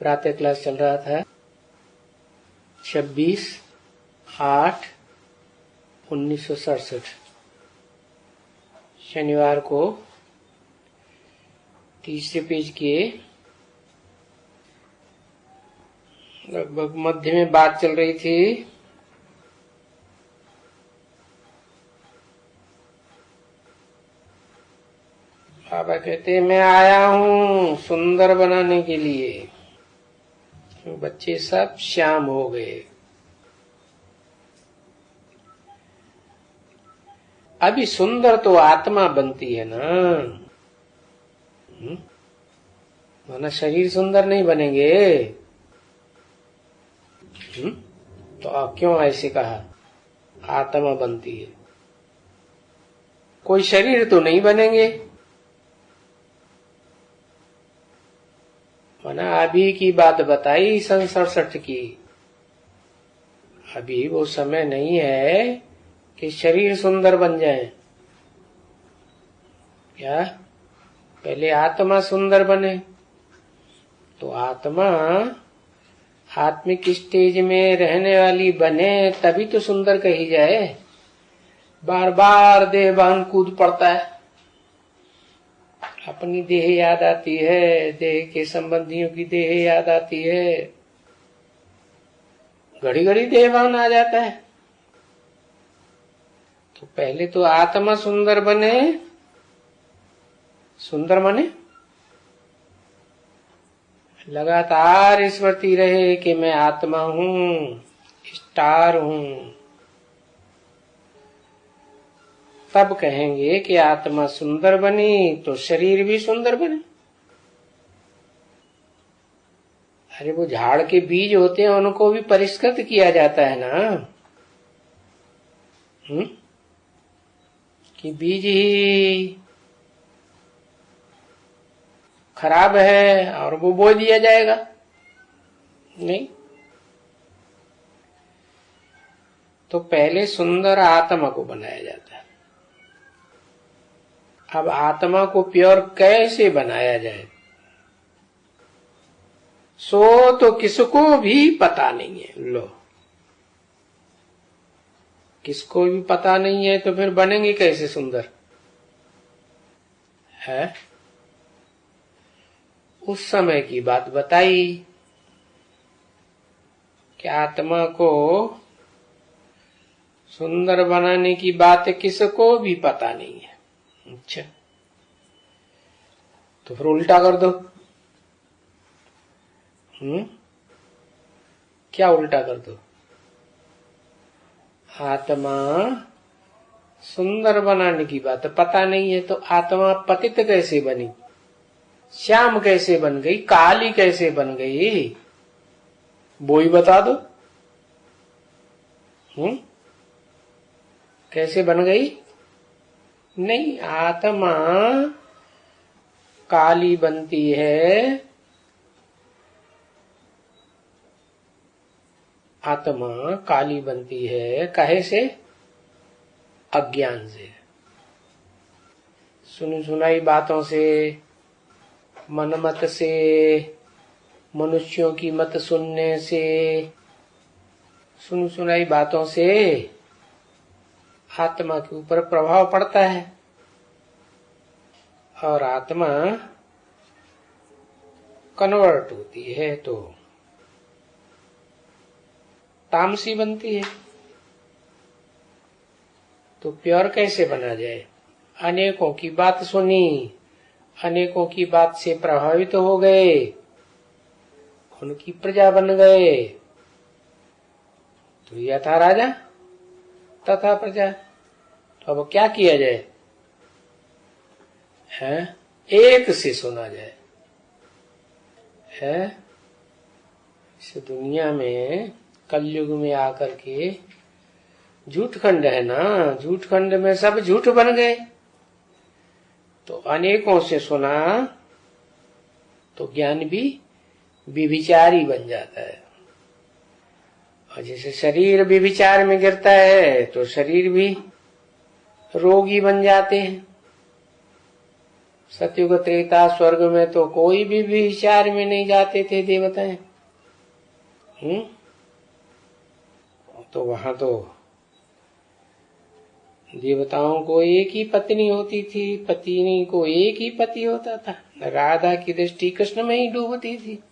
प्रातः क्लास चल रहा था 26/8/1967 शनिवार को तीसरे पेज के लगभग मध्य में बात चल रही थी। बाबा कहते मैं आया हूँ सुंदर बनाने के लिए। तो बच्चे सब श्याम हो गए। अभी सुंदर तो आत्मा बनती है ना, वरना शरीर सुंदर नहीं बनेंगे। तो क्यों ऐसे कहा? आत्मा बनती है, कोई शरीर तो नहीं बनेंगे। वरना अभी की बात बताई 67 की। अभी वो समय नहीं है कि शरीर सुंदर बन जाए। क्या पहले आत्मा सुंदर बने? तो आत्मा आत्मिक स्टेज में रहने वाली बने तभी तो सुंदर कही जाए। बार बार देह भान कूद पड़ता है, अपनी देह याद आती है, देह के संबंधियों की देह याद आती है, घड़ी घड़ी देह भान आ जाता है। तो पहले तो आत्मा सुंदर बने। सुंदर बने लगातार स्मृति रहे कि मैं आत्मा हूँ, स्टार हूँ। तब कहेंगे कि आत्मा सुंदर बनी तो शरीर भी सुंदर बने। अरे वो झाड़ के बीज होते हैं, उनको भी परिष्कृत किया जाता है ना। कि बीज ही खराब है और वो बो दिया जाएगा? नहीं। तो पहले सुंदर आत्मा को बनाया जाता है। अब आत्मा को प्योर कैसे बनाया जाए सो तो किसको भी पता नहीं है। लो, किसको भी पता नहीं है तो फिर बनेंगे कैसे सुंदर है? उस समय की बात बताई कि आत्मा को सुंदर बनाने की बात किसको भी पता नहीं है। अच्छा, तो फिर उल्टा कर दो। क्या उल्टा कर दो? आत्मा सुंदर बनाने की बात पता नहीं है तो आत्मा पतित कैसे बनी, श्याम कैसे बन गई, काली कैसे बन गई, वो ही बता दो। कैसे बन गई? नहीं, आत्मा काली बनती है। आत्मा काली बनती है काहे से? अज्ञान से, सुनी सुनाई बातों से, मनमत से, मनुष्यों की मत सुनने से, सुनी सुनाई बातों से आत्मा के ऊपर प्रभाव पड़ता है और आत्मा कन्वर्ट होती है तो तामसी बनती है। तो प्योर कैसे बना जाए? अनेकों की बात सुनी, अनेकों की बात से प्रभावित हो गए, उनकी प्रजा बन गए। तो यथा राजा तथा प्रजा। तो अब क्या किया जाए? है एक से सुना जाए। है इस दुनिया में कलयुग में आकर के झूठ खंड है ना, झूठ खंड में सब झूठ बन गए। तो अनेकों से सुना तो ज्ञान भी विविचारी बन जाता है। और जैसे शरीर विविचार में गिरता है तो शरीर भी रोगी बन जाते हैं। सतयुग त्रेता स्वर्ग में तो कोई भी विचार में नहीं जाते थे देवताएं। तो वहां तो देवताओं को एक ही पत्नी होती थी, पत्नी को एक ही पति होता था। राधा की दृष्टि कृष्ण में ही डूबती थी,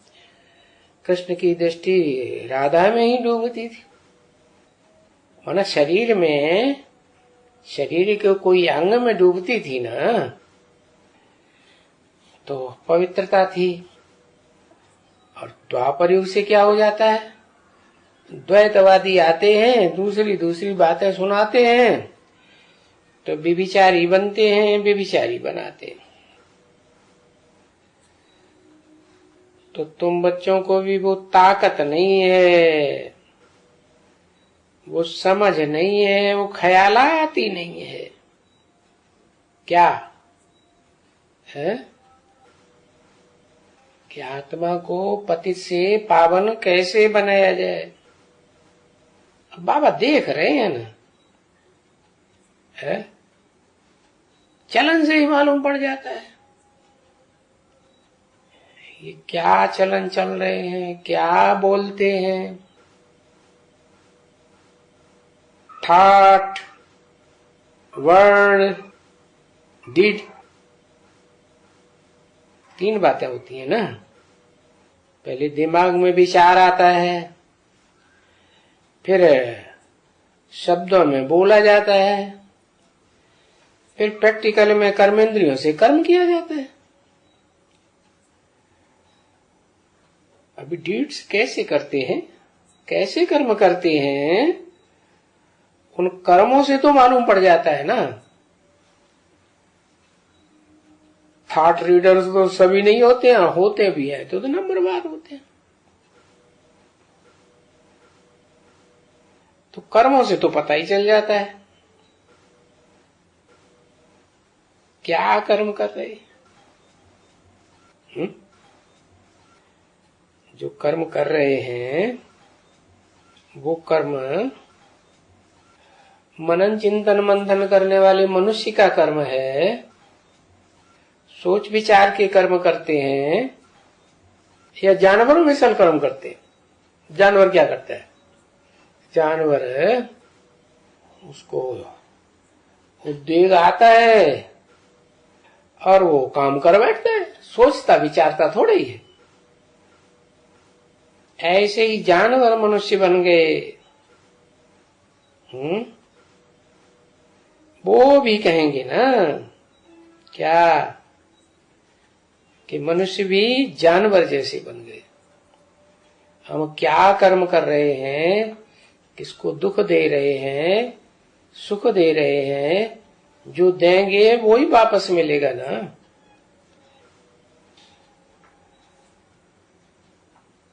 कृष्ण की दृष्टि राधा में ही डूबती थी। माना शरीर में, शरीर के कोई अंग में डूबती थी ना, तो पवित्रता थी। और द्वापर युग से क्या हो जाता है, द्वैतवादी आते हैं, दूसरी दूसरी बातें सुनाते हैं, तो व्यभिचारी बनते हैं, व्यभिचारी बनाते हैं। तो तुम बच्चों को भी वो ताकत नहीं है, वो समझ नहीं है, वो ख्यालात ही नहीं है। क्या है कि आत्मा को पतित से पावन कैसे बनाया जाए। अब बाबा देख रहे हैं ना, है चलन से ही मालूम पड़ जाता है ये क्या चलन चल रहे हैं, क्या बोलते हैं। ठाठ, वर्ण, डिड, 3 बातें होती है ना। पहले दिमाग में विचार आता है, फिर शब्दों में बोला जाता है, फिर प्रैक्टिकल में कर्मेंद्रियों से कर्म किया जाता है। अभी डीड्स कैसे करते हैं, कैसे कर्म करते हैं, उन कर्मों से तो मालूम पड़ जाता है ना। थॉट रीडर्स तो सभी नहीं होते हैं, होते भी हैं तो नंबरवार होते हैं। तो कर्मों से तो पता ही चल जाता है क्या कर्म कर रहे हैं। जो कर्म कर रहे हैं वो कर्म मनन चिंतन मंथन करने वाले मनुष्य का कर्म है। सोच विचार के कर्म करते हैं या जानवर मिसल कर्म करते हैं। जानवर क्या करता है, जानवर उसको उद्वेग आता है और वो काम कर बैठता है, सोचता विचारता थोड़ा ही है। ऐसे ही जानवर मनुष्य बन गए। वो भी कहेंगे ना क्या कि मनुष्य भी जानवर जैसे बन गए। हम क्या कर्म कर रहे हैं, किसको दुख दे रहे हैं, सुख दे रहे हैं, जो देंगे वो ही वापस मिलेगा ना।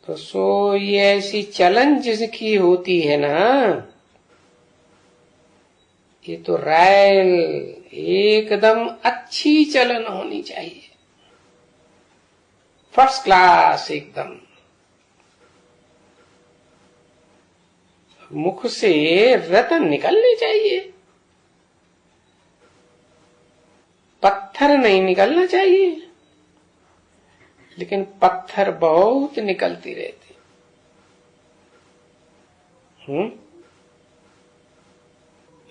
तो सो ये ऐसी चलन जिसकी होती है ना, ये तो रायल एकदम अच्छी चलन होनी चाहिए, फर्स्ट क्लास एकदम। मुख से रतन निकलने चाहिए, पत्थर नहीं निकलना चाहिए। लेकिन पत्थर बहुत निकलती रहती।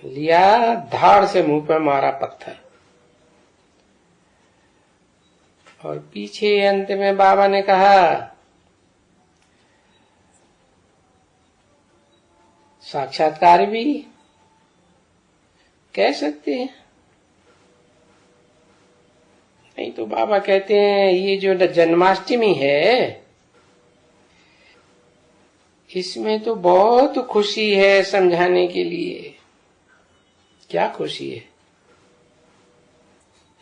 लिया धाड़ से मुंह पे मारा पत्थर। और पीछे अंत में बाबा ने कहा साक्षात्कार भी कह सकते हैं। नहीं तो बाबा कहते हैं ये जो जन्माष्टमी है इसमें तो बहुत खुशी है समझाने के लिए। क्या खुशी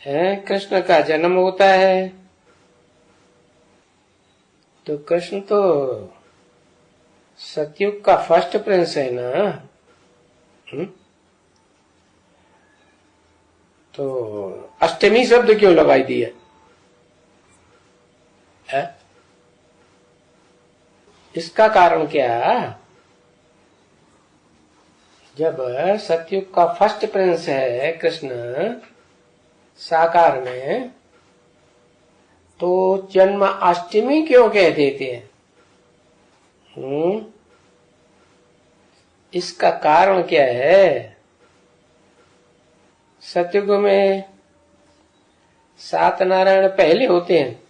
है? कृष्ण का जन्म होता है तो कृष्ण तो सतयुग का फर्स्ट प्रिंस है ना। तो अष्टमी शब्द क्यों लगाई दिया है? इसका कारण क्या, जब सतयुग का फर्स्ट प्रिंस है कृष्ण साकार में, तो जन्माष्टमी क्यों कह देते हैं? इसका कारण क्या है? सतयुग में 7 नारायण पहले होते हैं।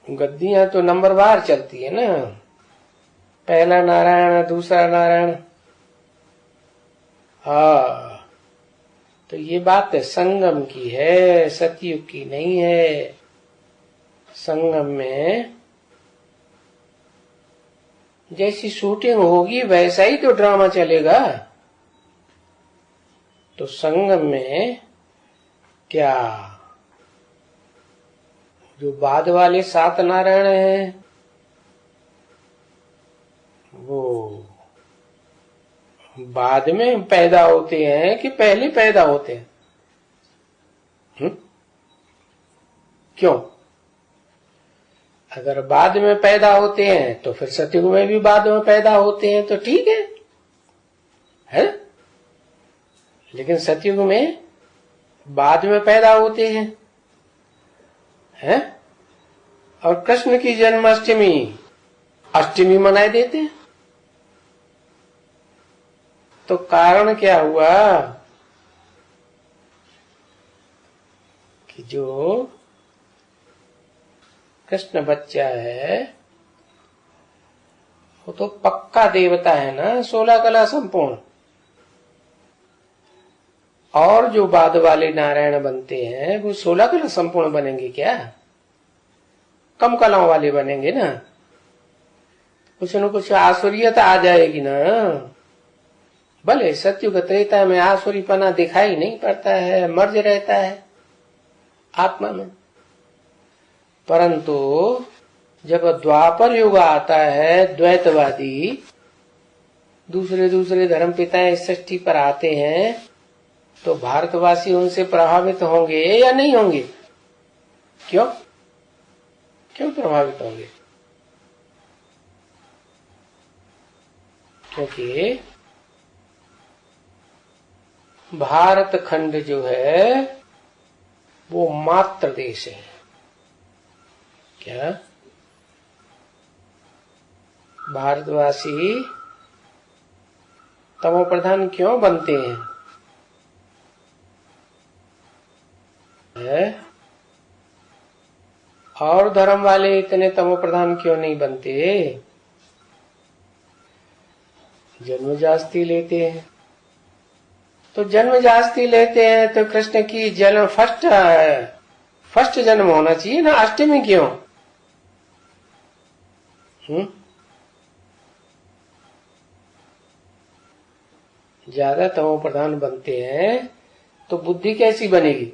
गद्दियां तो नंबरवार चलती है ना, पहला नारायण, दूसरा नारायण। हाँ, तो ये बात संगम की है, सतयुग की नहीं है। संगम में जैसी शूटिंग होगी वैसा ही तो ड्रामा चलेगा। तो संगम में क्या जो बाद वाले 7 नारायण हैं वो बाद में पैदा होते हैं कि पहले पैदा होते हैं? क्यों? अगर बाद में पैदा होते हैं तो फिर सतयुग में भी बाद में पैदा होते हैं तो ठीक है? लेकिन सतयुग में बाद में पैदा होते हैं, हैं? और कृष्ण की जन्माष्टमी अष्टमी मनाए देते हैं। तो कारण क्या हुआ कि जो कृष्ण बच्चा है वो तो पक्का देवता है ना, 16 कला संपूर्ण। और जो बाद वाले नारायण बनते हैं वो 16 कला संपूर्ण बनेंगे क्या? कम कलाओं वाले बनेंगे ना। कुछ न कुछ आसुरियत आ जाएगी ना। भले सत्युग त्रेता में आसुरीपना दिखाई नहीं पड़ता है, मर्ज रहता है आत्मा में, परंतु जब द्वापर युग आता है, द्वैतवादी दूसरे दूसरे धर्म पिताएं सृष्टि पर आते हैं, तो भारतवासी उनसे प्रभावित होंगे या नहीं होंगे? क्यों क्यों प्रभावित होंगे? क्योंकि भारत खंड जो है वो मात्र देश है। क्या भारतवासी तमो प्रधान क्यों बनते हैं? और धर्म वाले इतने तमो प्रधान क्यों नहीं बनते? जन्म जास्ती लेते हैं। तो जन्म जास्ती लेते हैं तो कृष्ण की जन्म फर्स्ट जन्म होना चाहिए ना, अष्टमी क्यों? ज्यादा तमो प्रधान बनते हैं तो बुद्धि कैसी बनेगी?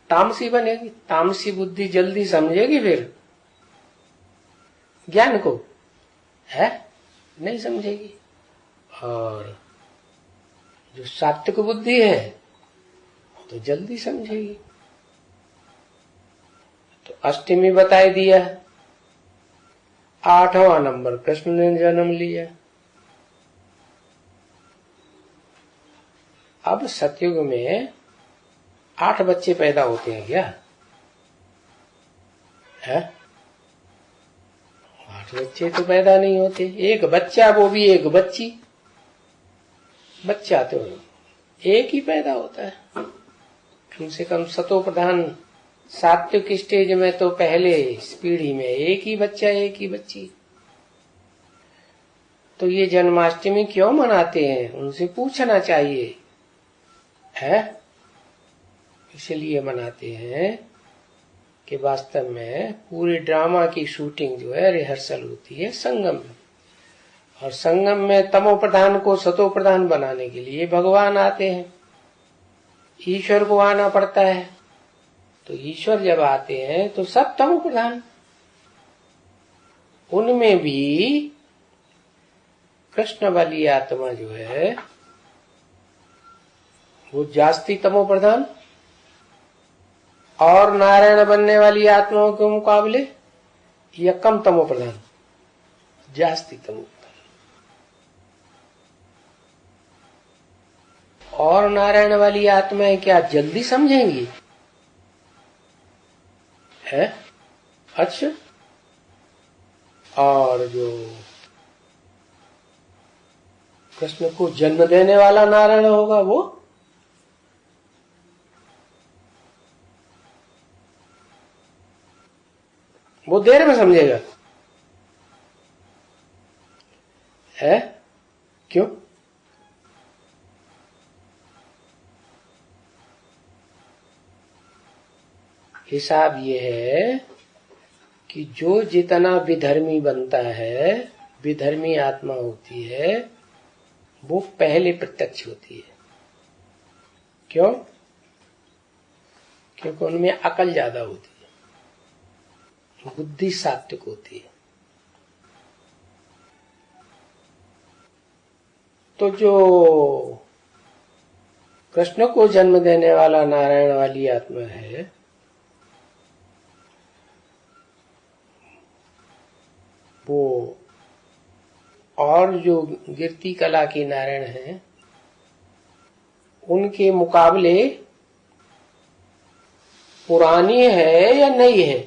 तामसी बनेगी। तामसी बुद्धि जल्दी समझेगी फिर ज्ञान को, है नहीं समझेगी। और जो सात्विक बुद्धि है तो जल्दी समझेगी। तो अष्टमी बताई दिया, 8वां नंबर कृष्ण ने जन्म लिया। अब सतयुग में 8 बच्चे पैदा होते हैं क्या? है 8 बच्चे तो पैदा नहीं होते। एक बच्चा, वो भी एक बच्ची। बच्चा तो एक ही पैदा होता है। कम से कम सतो प्रधान सात्विक स्टेज में तो पहले इस पीढ़ी में एक ही बच्चा, एक ही बच्ची। तो ये जन्माष्टमी क्यों मनाते हैं? उनसे पूछना चाहिए, है? इसलिए मनाते हैं कि वास्तव में पूरे ड्रामा की शूटिंग जो है, रिहर्सल होती है संगम में। और संगम में तमो प्रधान को सतो प्रधान बनाने के लिए भगवान आते हैं, ईश्वर को आना पड़ता है। तो ईश्वर जब आते हैं तो सब तमो प्रधान, उनमें भी कृष्ण वाली आत्मा जो है वो जास्ती तमो प्रधान, और नारायण बनने वाली आत्माओं के मुकाबले या कम तमो प्रधान? जास्ती तमो प्रधान। और नारायण वाली आत्माएं क्या जल्दी समझेंगी? है? अच्छा, और जो कृष्ण को जन्म देने वाला नारायण होगा वो देर में समझेगा। है? क्यों? हिसाब ये है कि जो जितना विधर्मी बनता है, विधर्मी आत्मा होती है, वो पहले प्रत्यक्ष होती है। क्यों? क्योंकि उनमें अकल ज्यादा होती है, बुद्धि सात्विक होती है। तो जो कृष्ण को जन्म देने वाला नारायण वाली आत्मा है, वो और जो गिरती कला के नारायण हैं, उनके मुकाबले पुरानी है या नई है?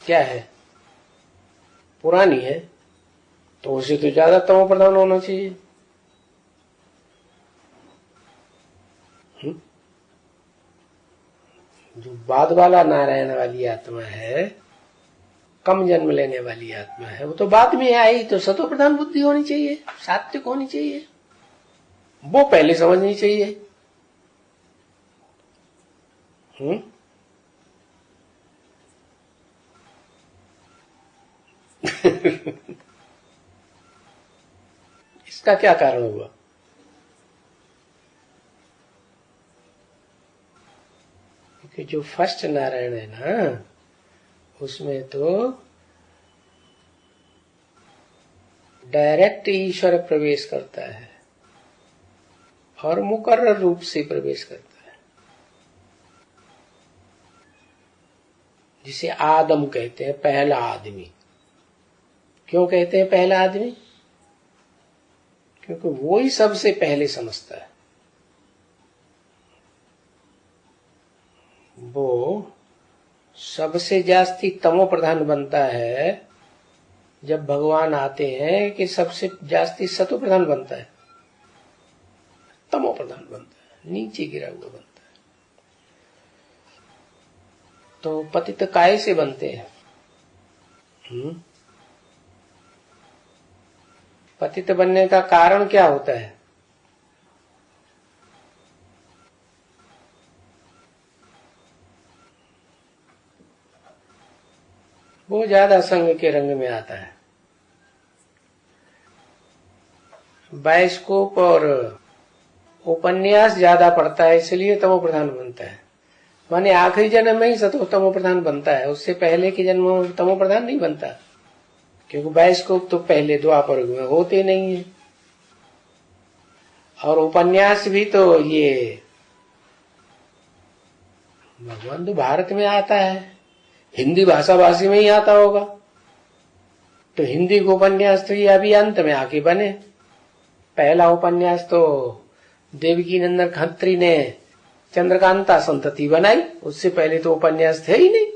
क्या है? पुरानी है, तो उसे तो ज्यादा तमो प्रधान होना चाहिए। जो बाद वाला नारायण वाली आत्मा है, कम जन्म लेने वाली आत्मा है, वो तो बाद में आई, तो सतो प्रधान बुद्धि होनी चाहिए, सात्विक होनी चाहिए, वो पहले समझनी चाहिए। इसका क्या कारण हुआ? क्योंकि जो फर्स्ट नारायण है ना, उसमें तो डायरेक्ट ईश्वर प्रवेश करता है और मुकर्रर रूप से प्रवेश करता है, जिसे आदम कहते हैं, पहला आदमी। क्यों कहते हैं पहला आदमी? क्योंकि वो ही सबसे पहले समझता है। वो सबसे जास्ती तमो प्रधान बनता है जब भगवान आते हैं, कि सबसे जास्ती सतो प्रधान बनता है, तमो प्रधान बनता है, नीचे गिरा हुआ बनता है। तो पतित काय से बनते हैं? पतित बनने का कारण क्या होता है? वो ज्यादा संग के रंग में आता है, बायोस्कोप और उपन्यास ज्यादा पढ़ता है, इसलिए तमो प्रधान बनता है। माने आखिरी जन्म में ही सतो तमो प्रधान बनता है, उससे पहले के जन्म में तमो प्रधान नहीं बनता, क्योंकि बायोस्कोप तो पहले द्वापर में होते नहीं है, और उपन्यास भी तो ये भगवान तो भारत में आता है, हिंदी भाषा भाषी में ही आता होगा, तो हिंदी को उपन्यास तो ये अभी अंत में आके बने। पहला उपन्यास तो देवकी नंदन खत्री ने चंद्रकांता संतति बनाई, उससे पहले तो उपन्यास थे ही नहीं।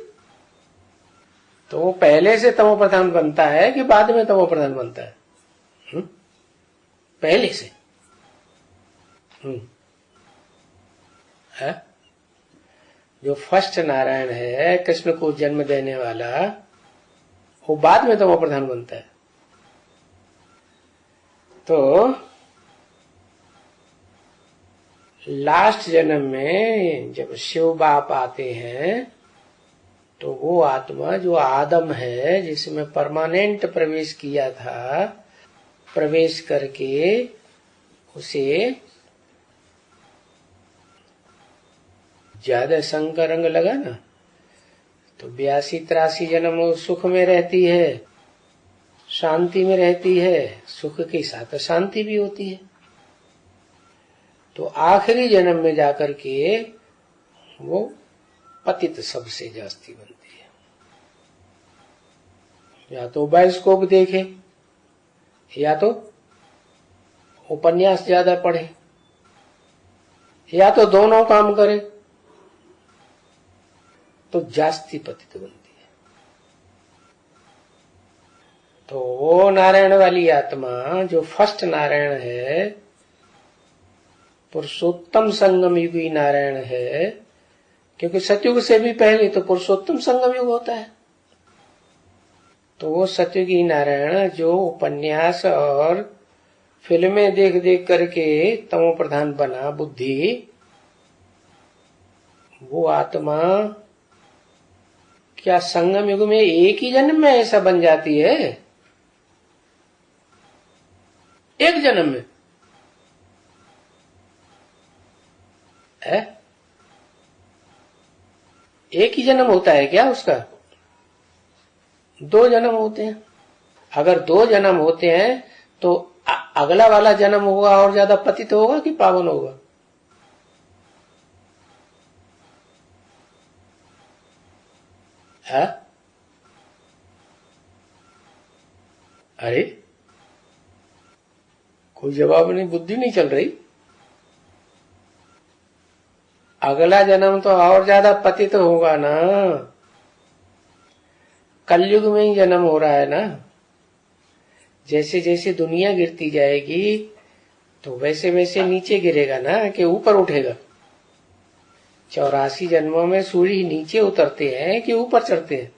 तो वो पहले से तमो प्रधान बनता है कि बाद में तमो प्रधान बनता है? पहले से। है? जो फर्स्ट नारायण है, कृष्ण को जन्म देने वाला, वो बाद में तमो प्रधान बनता है। तो लास्ट जन्म में जब शिव बाप आते हैं, तो वो आत्मा जो आदम है, जिसमें परमानेंट प्रवेश किया था, प्रवेश करके उसे ज्यादा संग का रंग लगा ना, तो 82-83 जन्म वो सुख में रहती है, शांति में रहती है, सुख के साथ शांति भी होती है। तो आखिरी जन्म में जाकर के वो पतित सबसे जास्ती बनती है। या तो बायोस्कोप देखे, या तो उपन्यास ज्यादा पढ़े, या तो दोनों काम करे तो जास्ती पतित बनती है। तो वो नारायण वाली आत्मा जो फर्स्ट नारायण है, पुरुषोत्तम संगम युगी नारायण है, क्योंकि सतयुग से भी पहले तो पुरुषोत्तम संगम युग होता है। तो वो सतयुगी नारायण जो उपन्यास और फिल्में देख देख करके तमो प्रधान बना बुद्धि, वो आत्मा क्या संगम युग में एक ही जन्म में ऐसा बन जाती है? एक जन्म में है? एक ही जन्म होता है क्या उसका? 2 जन्म होते हैं। अगर 2 जन्म होते हैं तो अगला वाला जन्म होगा और ज्यादा पतित होगा कि पावन होगा? है? अरे कोई जवाब नहीं, बुद्धि नहीं चल रही। अगला जन्म तो और ज्यादा पतित होगा ना, कलयुग में ही जन्म हो रहा है ना। जैसे जैसे दुनिया गिरती जाएगी तो वैसे वैसे नीचे गिरेगा ना कि ऊपर उठेगा। 84 जन्मों में सूर्य नीचे उतरते हैं कि ऊपर चढ़ते हैं?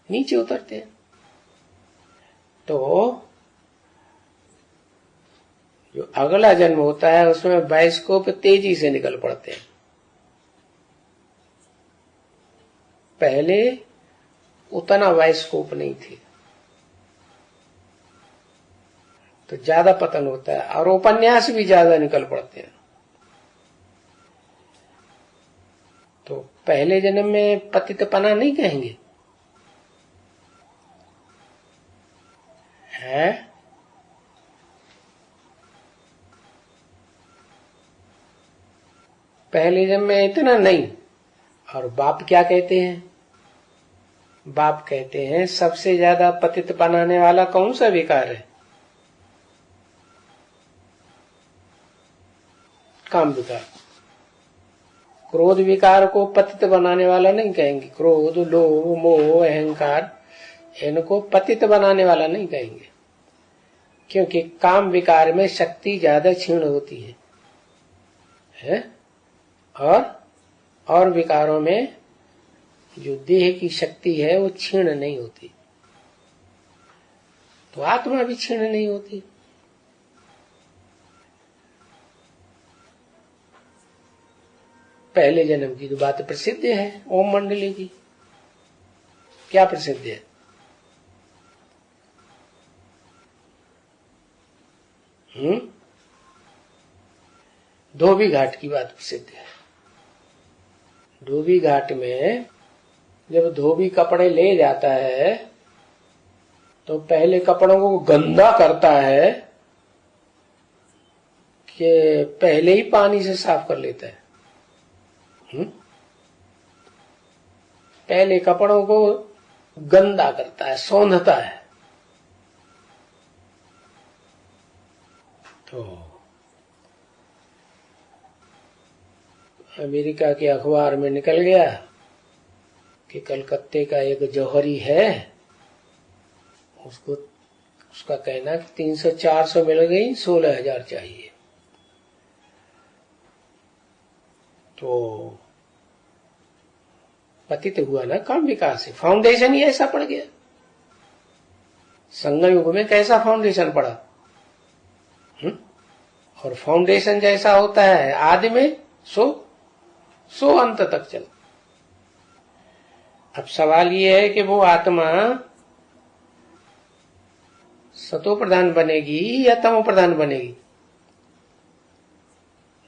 नीचे उतरते हैं। तो जो अगला जन्म होता है उसमें बाइस्कोप तेजी से निकल पड़ते हैं। पहले उतना बाइस्कोप नहीं थे तो ज्यादा पतन होता है, और उपन्यास भी ज्यादा निकल पड़ते हैं। तो पहले जन्म में पतितपना नहीं कहेंगे, है? पहले जन्म में इतना नहीं। और बाप क्या कहते हैं? बाप कहते हैं सबसे ज्यादा पतित बनाने वाला कौन सा विकार है? काम विकार। क्रोध विकार को पतित बनाने वाला नहीं कहेंगे। क्रोध, लोभ, मोह, अहंकार, इनको पतित बनाने वाला नहीं कहेंगे, क्योंकि काम विकार में शक्ति ज्यादा क्षीण होती है? और विकारों में जो देह की शक्ति है वो क्षीण नहीं होती, तो आत्मा भी क्षीण नहीं होती। पहले जन्म की तो बात प्रसिद्ध है, ओम मंडली की। क्या प्रसिद्ध है? धोबी घाट की बात प्रसिद्ध है। धोबी घाट में जब धोबी कपड़े ले जाता है तो पहले कपड़ों को गंदा करता है कि पहले ही पानी से साफ कर लेता है। पहले कपड़ों को गंदा करता है, सौंधता है। तो अमेरिका के अखबार में निकल गया कि कलकत्ते का एक जौहरी है, उसका कहना कि 300-400 मिल गई, 16,000 चाहिए। तो पतित हुआ ना काम विकार से। फाउंडेशन ही ऐसा पड़ गया। संगम युग में कैसा फाउंडेशन पड़ा? और फाउंडेशन जैसा होता है आदि में सो अंत तक चल। अब सवाल ये है कि वो आत्मा सतो प्रधान बनेगी या तमो प्रधान बनेगी?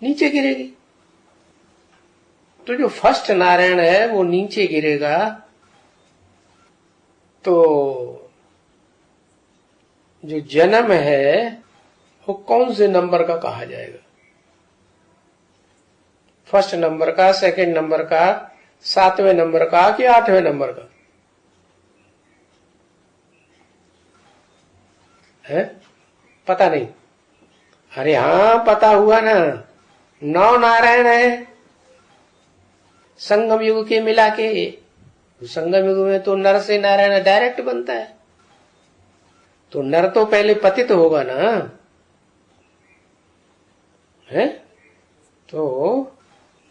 नीचे गिरेगी। तो जो फर्स्ट नारायण है वो नीचे गिरेगा, तो जो जन्म है वो कौन से नंबर का कहा जाएगा? फर्स्ट नंबर का, सेकंड नंबर का, 7वें नंबर का कि 8वें नंबर का? है? पता नहीं। अरे हाँ, पता हुआ ना, 9 नारायण है संगम युग के मिला के। संगम युग में तो नर से नारायण डायरेक्ट बनता है, तो नर तो पहले पतित होगा ना, है? तो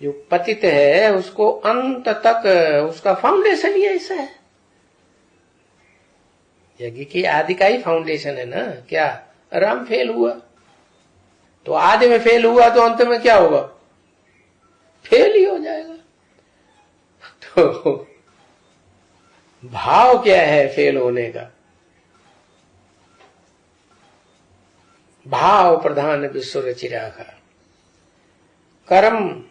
जो पतित है उसको अंत तक उसका फाउंडेशन ही ऐसा है। यज्ञ की आदि का ही फाउंडेशन है ना। क्या राम फेल हुआ तो आदि में फेल हुआ तो अंत में क्या होगा? फेल ही हो जाएगा। तो भाव क्या है फेल होने का? भाव प्रधान विश्व रचि राखा। कर्म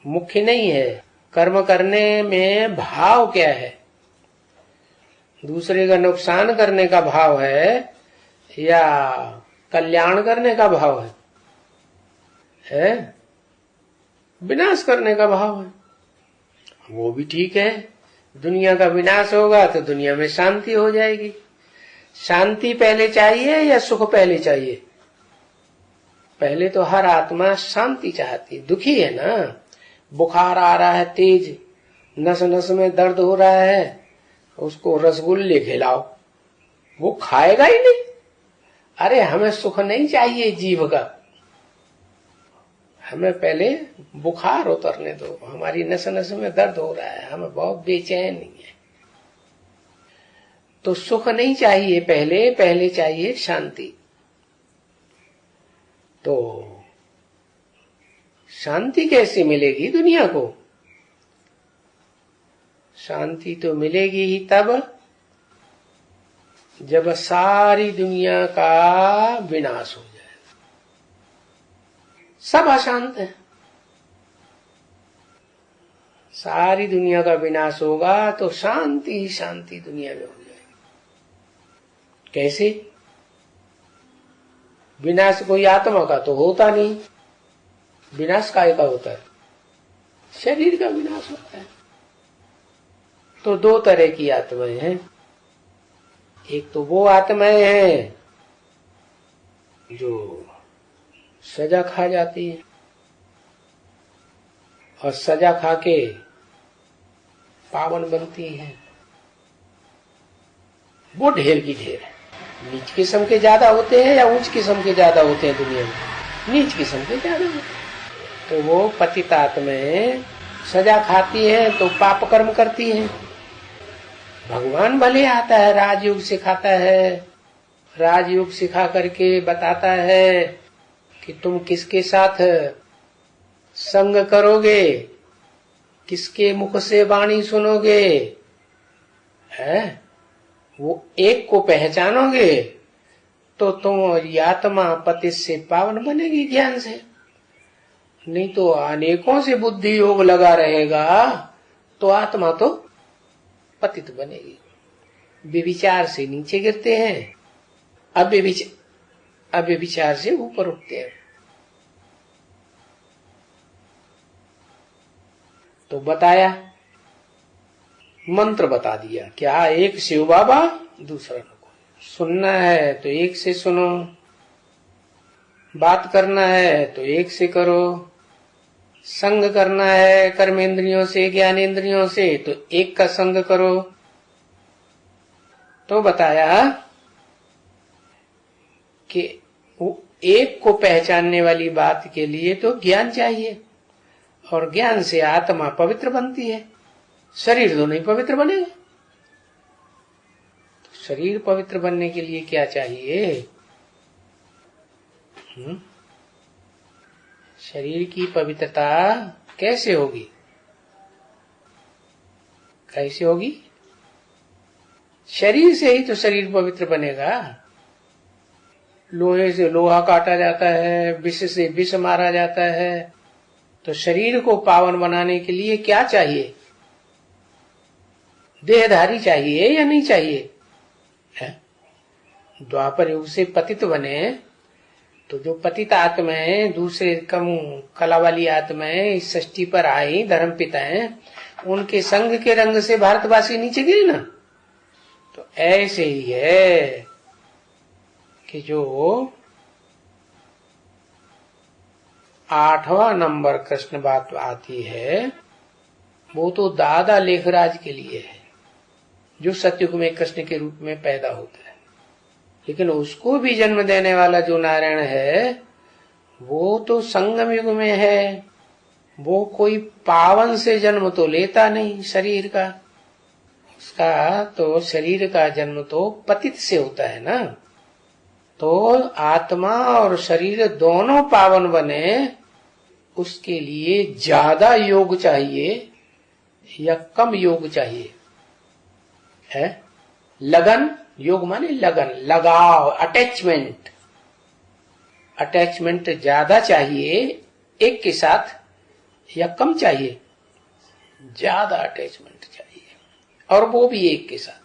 मुख्य नहीं है, कर्म करने में भाव क्या है? दूसरे का नुकसान करने का भाव है या कल्याण करने का भाव है? विनाश करने का भाव है। वो भी ठीक है। दुनिया का विनाश होगा तो दुनिया में शांति हो जाएगी। शांति पहले चाहिए या सुख पहले चाहिए? पहले तो हर आत्मा शांति चाहती। दुखी है ना, बुखार आ रहा है तेज, नस नस में दर्द हो रहा है, उसको रसगुल्ले खिलाओ, वो खाएगा ही नहीं। अरे हमें सुख नहीं चाहिए जीव का, हमें पहले बुखार उतरने दो, हमारी नस नस में दर्द हो रहा है, हमें बहुत बेचैनी है। तो सुख नहीं चाहिए, पहले चाहिए शांति। तो शांति कैसे मिलेगी दुनिया को? शांति तो मिलेगी ही तब जब सारी दुनिया का विनाश हो जाए। सब अशांत है, सारी दुनिया का विनाश होगा तो शांति ही शांति दुनिया में हो जाएगी। कैसे? विनाश कोई आत्मा का तो होता नहीं। विनाश काय का होता है? शरीर का विनाश होता है। तो 2 तरह की आत्माएं हैं। एक तो वो आत्माएं हैं जो सजा खा जाती है और सजा खा के पावन बनती है। वो ढेर की ढेर है। नीच किस्म के ज्यादा होते हैं या ऊंच किस्म के ज्यादा होते हैं दुनिया में? नीच किस्म के ज्यादा होते हैं। तो वो पतित आत्माएं सजा खाती है तो पाप कर्म करती है। भगवान भले आता है, राजयोग सिखाता है, राजयोग सिखा करके बताता है कि तुम किसके साथ संग करोगे, किसके मुख से वाणी सुनोगे, है वो एक को पहचानोगे तो तुम्हारी आत्मा पति से पावन बनेगी ज्ञान से। नहीं तो अनेकों से बुद्धि योग लगा रहेगा तो आत्मा तो पतित बनेगी। व्यभिचार से नीचे गिरते हैं, अव्यभिचार से ऊपर उठते हैं। तो बताया, मंत्र बता दिया। क्या? एक शिव बाबा, दूसरा को सुनना है तो एक से सुनो, बात करना है तो एक से करो, संग करना है कर्मेंद्रियों से ज्ञानेंद्रियों से तो एक का संग करो। तो बताया कि वो एक को पहचानने वाली बात के लिए तो ज्ञान चाहिए और ज्ञान से आत्मा पवित्र बनती है। शरीर तो नहीं पवित्र बनेगा। तो शरीर पवित्र बनने के लिए क्या चाहिए? शरीर की पवित्रता कैसे होगी? कैसे होगी? शरीर से ही तो शरीर पवित्र बनेगा। लोहे से लोहा काटा जाता है, विष से विष मारा जाता है। तो शरीर को पावन बनाने के लिए क्या चाहिए? देहधारी चाहिए या नहीं चाहिए? द्वापर युग से पतित बने तो जो पतित आत्माएं, दूसरे कम कला वाली आत्माएं इस सृष्टि पर आई, धर्म पिता हैं, उनके संग के रंग से भारतवासी नीचे गिरे ना। तो ऐसे ही है कि जो 8वां नंबर कृष्ण बात आती है, वो तो दादा लेखराज के लिए है, जो सतयुग में कृष्ण के रूप में पैदा होता है। लेकिन उसको भी जन्म देने वाला जो नारायण है, वो तो संगम युग में है। वो कोई पावन से जन्म तो लेता नहीं शरीर का, उसका तो शरीर का जन्म तो पतित से होता है ना। तो आत्मा और शरीर दोनों पावन बने, उसके लिए ज्यादा योग चाहिए या कम योग चाहिए? है लगन, योग माने लगन, लगाव, अटैचमेंट। अटैचमेंट ज्यादा चाहिए एक के साथ या कम चाहिए? ज्यादा अटैचमेंट चाहिए, और वो भी एक के साथ।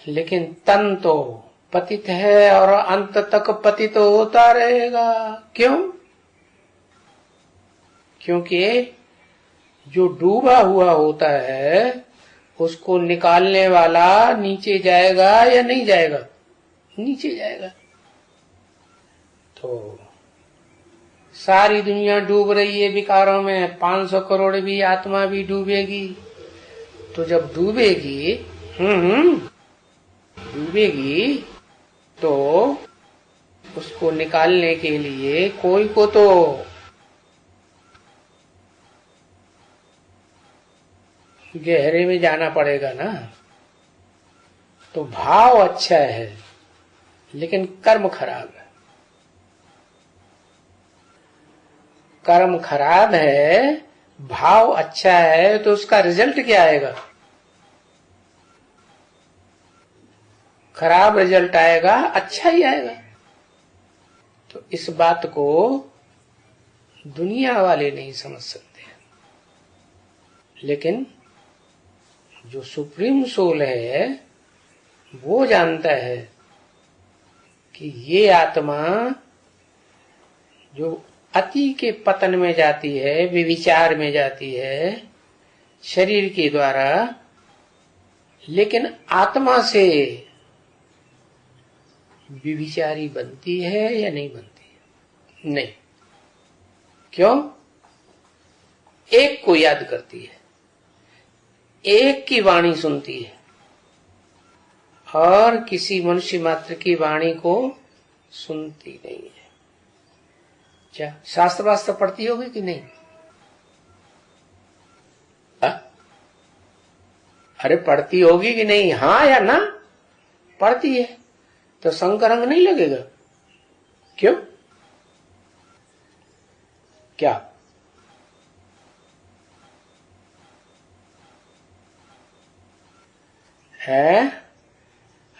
लेकिन तन तो पतित है और अंत तक पतित होता रहेगा। क्यों? क्योंकि जो डूबा हुआ होता है उसको निकालने वाला नीचे जाएगा या नहीं जाएगा? नीचे जाएगा। तो सारी दुनिया डूब रही है विकारों में, 500 करोड़ भी आत्मा भी डूबेगी। तो जब डूबेगी, डूबेगी, तो उसको निकालने के लिए कोई को तो गहरे में जाना पड़ेगा ना। तो भाव अच्छा है लेकिन कर्म खराब है। कर्म खराब है, भाव अच्छा है, तो उसका रिजल्ट क्या आएगा? खराब रिजल्ट आएगा, अच्छा ही आएगा। तो इस बात को दुनिया वाले नहीं समझ सकते, लेकिन जो सुप्रीम सोल है वो जानता है कि ये आत्मा जो अति के पतन में जाती है, विविचार में जाती है शरीर के द्वारा, लेकिन आत्मा से विविचारी बनती है या नहीं बनती है? नहीं। क्यों? एक को याद करती है, एक की वाणी सुनती है, और किसी मनुष्य मात्र की वाणी को सुनती नहीं है। क्या शास्त्र वास्त्र पढ़ती होगी कि नहीं? अरे पढ़ती होगी कि नहीं? हाँ या ना? पढ़ती है तो संग रंग नहीं लगेगा। क्यों? क्या? है?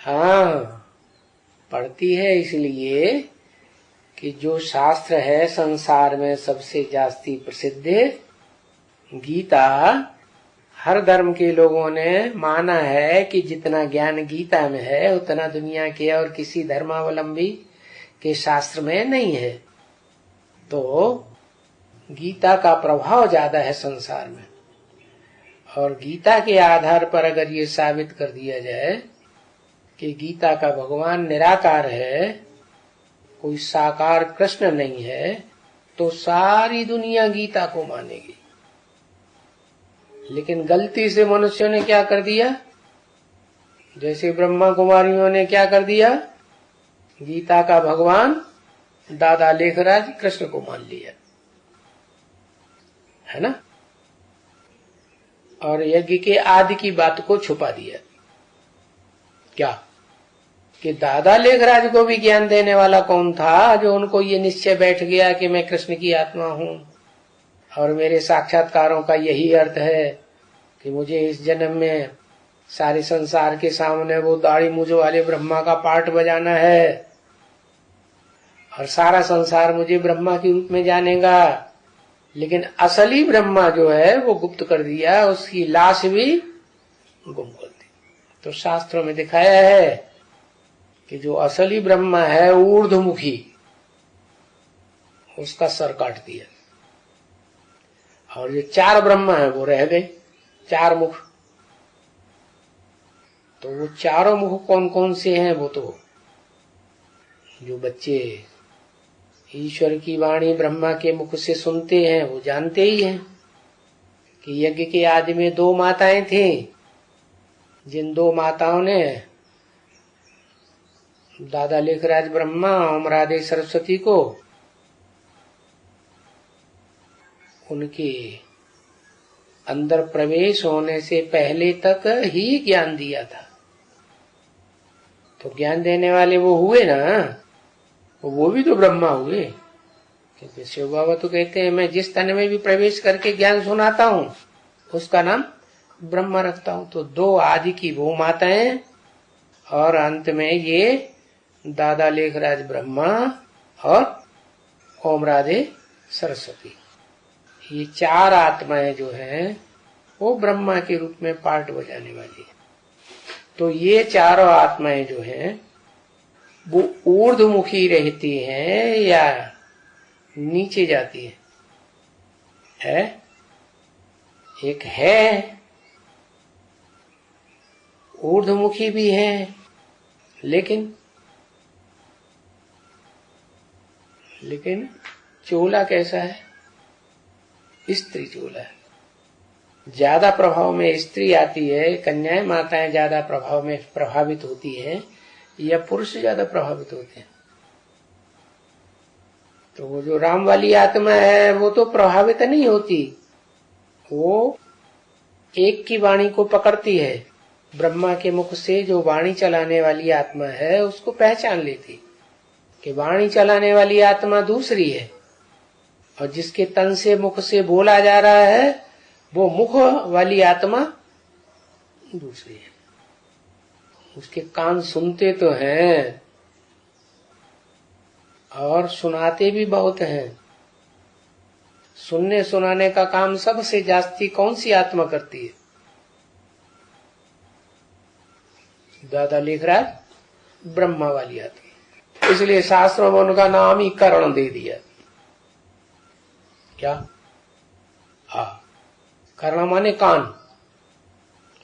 हाँ, पढ़ती है इसलिए कि जो शास्त्र है संसार में सबसे जास्ती प्रसिद्ध गीता, हर धर्म के लोगों ने माना है कि जितना ज्ञान गीता में है उतना दुनिया के और किसी धर्मावलंबी के शास्त्र में नहीं है। तो गीता का प्रभाव ज्यादा है संसार में, और गीता के आधार पर अगर ये साबित कर दिया जाए कि गीता का भगवान निराकार है, कोई साकार कृष्ण नहीं है, तो सारी दुनिया गीता को मानेगी। लेकिन गलती से मनुष्यों ने क्या कर दिया? जैसे ब्रह्मा कुमारियों ने क्या कर दिया? गीता का भगवान दादा लेखराज कृष्ण को मान लिया, है ना। और यज्ञ के आदि की बात को छुपा दिया। क्या कि दादा लेखराज को भी ज्ञान देने वाला कौन था, जो उनको ये निश्चय बैठ गया कि मैं कृष्ण की आत्मा हूं और मेरे साक्षात्कारों का यही अर्थ है कि मुझे इस जन्म में सारे संसार के सामने वो दाढ़ी मूंछ वाले ब्रह्मा का पार्ट बजाना है और सारा संसार मुझे ब्रह्मा के रूप में जानेगा। लेकिन असली ब्रह्मा जो है वो गुप्त कर दिया, उसकी लाश भी गुम कर दी। तो शास्त्रों में दिखाया है कि जो असली ब्रह्मा है ऊर्ध्वमुखी, उसका सर काट दिया, और जो 4 ब्रह्मा है वो रह गए, 4 मुख। तो वो चारों मुख कौन कौन से हैं? वो तो जो बच्चे ईश्वर की वाणी ब्रह्मा के मुख से सुनते हैं, वो जानते ही हैं कि यज्ञ के आदि में 2 माताएं थी, जिन 2 माताओं ने दादा लेखराज ब्रह्मा और राधे सरस्वती को उनके अंदर प्रवेश होने से पहले तक ही ज्ञान दिया था। तो ज्ञान देने वाले वो हुए ना, वो भी तो ब्रह्मा हुए। क्योंकि शिव बाबा तो कहते हैं मैं जिस तन में भी प्रवेश करके ज्ञान सुनाता हूँ उसका नाम ब्रह्मा रखता हूँ। तो 2 आदि की वो माताएं और अंत में ये दादा लेखराज ब्रह्मा और ओम राधे सरस्वती, ये 4 आत्माएं जो है वो ब्रह्मा के रूप में पार्ट बजाने वाली है। तो ये 4 आत्माएं जो हैं वो ऊर्ध्वमुखी रहती हैं या नीचे जाती है? एक है ऊर्ध्वमुखी भी है, लेकिन चोला कैसा है? स्त्री चोला है। ज्यादा प्रभाव में स्त्री आती है, कन्याएं माताएं ज्यादा प्रभाव में प्रभावित होती हैं या पुरुष ज्यादा प्रभावित होते हैं? तो वो जो राम वाली आत्मा है वो तो प्रभावित नहीं होती, वो एक की वाणी को पकड़ती है। ब्रह्मा के मुख से जो वाणी चलाने वाली आत्मा है उसको पहचान लेती कि वाणी चलाने वाली आत्मा दूसरी है, और जिसके तन से मुख से बोला जा रहा है वो मुख वाली आत्मा दूसरी है। उसके कान सुनते तो हैं और सुनाते भी बहुत हैं। सुनने सुनाने का काम सबसे जास्ती कौन सी आत्मा करती है? दादा लेखराज ब्रह्मा वाली आत्मा। इसलिए शास्त्रों में उनका नाम ही कर्ण दे दिया। क्या? कर्ण माने कान,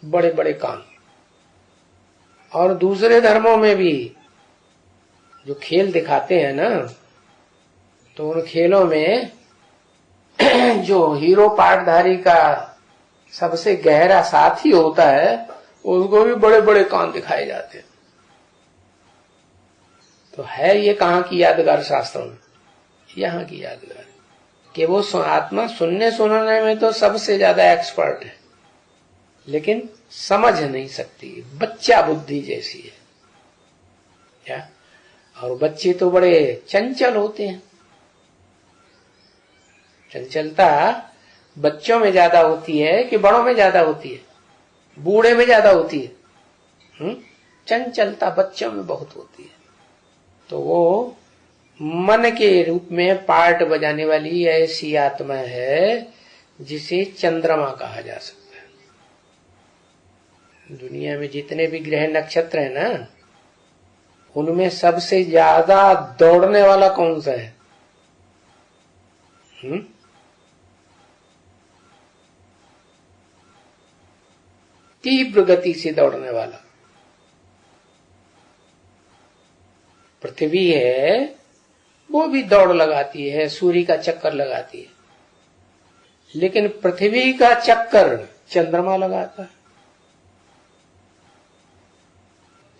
बड़े बड़े कान। और दूसरे धर्मों में भी जो खेल दिखाते हैं ना, तो उन खेलों में जो हीरो पार्टधारी का सबसे गहरा साथी होता है उसको भी बड़े बड़े कान दिखाए जाते हैं। तो है ये कहाँ की यादगार शास्त्रों में? यहाँ की यादगार कि वो आत्मा सुनने सुनाने में तो सबसे ज्यादा एक्सपर्ट है, लेकिन समझ नहीं सकती, बच्चा बुद्धि जैसी है क्या? और बच्चे तो बड़े चंचल होते हैं। चंचलता बच्चों में ज्यादा होती है कि बड़ों में ज्यादा होती है? बूढ़े में ज्यादा होती है। चंचलता बच्चों में बहुत होती है। तो वो मन के रूप में पार्ट बजाने वाली ऐसी आत्मा है जिसे चंद्रमा कहा जा सकता है। दुनिया में जितने भी ग्रह नक्षत्र है ना, उनमें सबसे ज्यादा दौड़ने वाला कौन सा है? तीव्र गति से दौड़ने वाला पृथ्वी है। वो भी दौड़ लगाती है, सूर्य का चक्कर लगाती है, लेकिन पृथ्वी का चक्कर चंद्रमा लगाता है।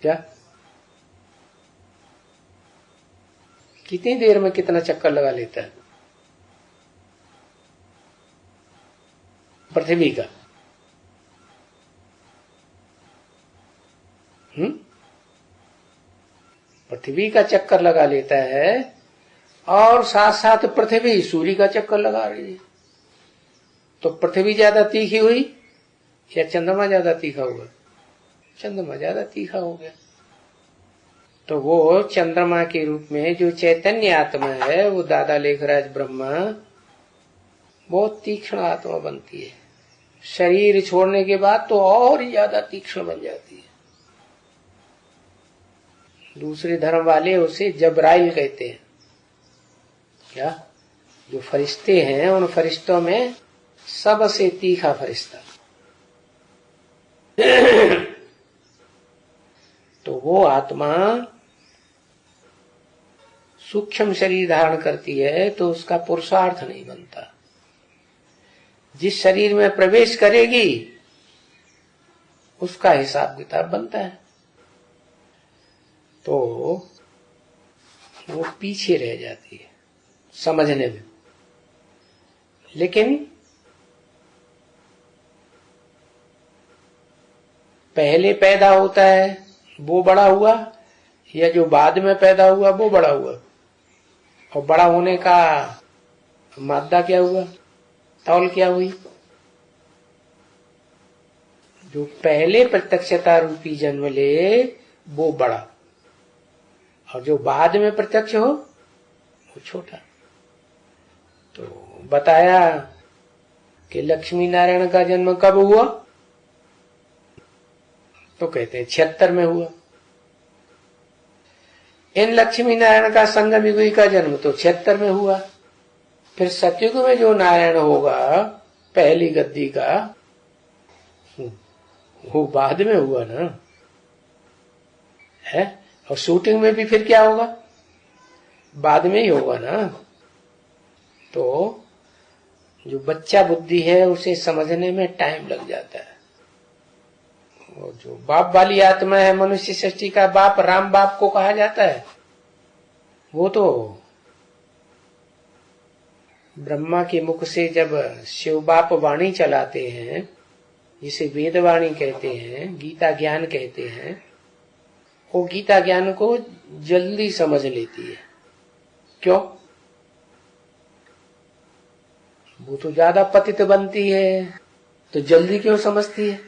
क्या? कितनी देर में कितना चक्कर लगा लेता है पृथ्वी का? पृथ्वी का चक्कर लगा लेता है और साथ साथ पृथ्वी सूर्य का चक्कर लगा रही है। तो पृथ्वी ज्यादा तीखी हुई या चंद्रमा ज्यादा तीखा हुआ? चंद्रमा ज्यादा तीखा हो गया। तो वो चंद्रमा के रूप में जो चैतन्य आत्मा है वो दादा लेखराज ब्रह्मा बहुत तीक्ष्ण आत्मा बनती है। शरीर छोड़ने के बाद तो और ही ज्यादा तीक्ष्ण बन जाती है। दूसरे धर्म वाले उसे जबराइल कहते हैं। क्या? जो फरिश्ते हैं उन फरिश्तों में सबसे तीखा फरिश्ता। तो वो आत्मा सूक्ष्म शरीर धारण करती है तो उसका पुरुषार्थ नहीं बनता। जिस शरीर में प्रवेश करेगी उसका हिसाब किताब बनता है, तो वो पीछे रह जाती है समझने में। लेकिन पहले पैदा होता है वो बड़ा हुआ, या जो बाद में पैदा हुआ वो बड़ा हुआ? और बड़ा होने का मादा क्या हुआ, तौल क्या हुई? जो पहले प्रत्यक्षता रूपी जन्म ले वो बड़ा, और जो बाद में प्रत्यक्ष हो वो छोटा। तो बताया कि लक्ष्मी नारायण का जन्म कब हुआ, तो कहते हैं 76 में हुआ। इन लक्ष्मी नारायण का संगम युगी का जन्म तो 76 में हुआ। फिर सतयुग में जो नारायण होगा पहली गद्दी का, वो बाद में हुआ ना है। और शूटिंग में भी फिर क्या होगा, बाद में ही होगा ना। तो जो बच्चा बुद्धि है उसे समझने में टाइम लग जाता है। वो जो बाप वाली आत्मा है, मनुष्य सृष्टि का बाप राम बाप को कहा जाता है, वो तो ब्रह्मा के मुख से जब शिव बाप वाणी चलाते हैं, जिसे वेद वाणी कहते हैं, गीता ज्ञान कहते हैं, वो गीता ज्ञान को जल्दी समझ लेती है। क्यों? वो तो ज्यादा पतित बनती है, तो जल्दी क्यों समझती है?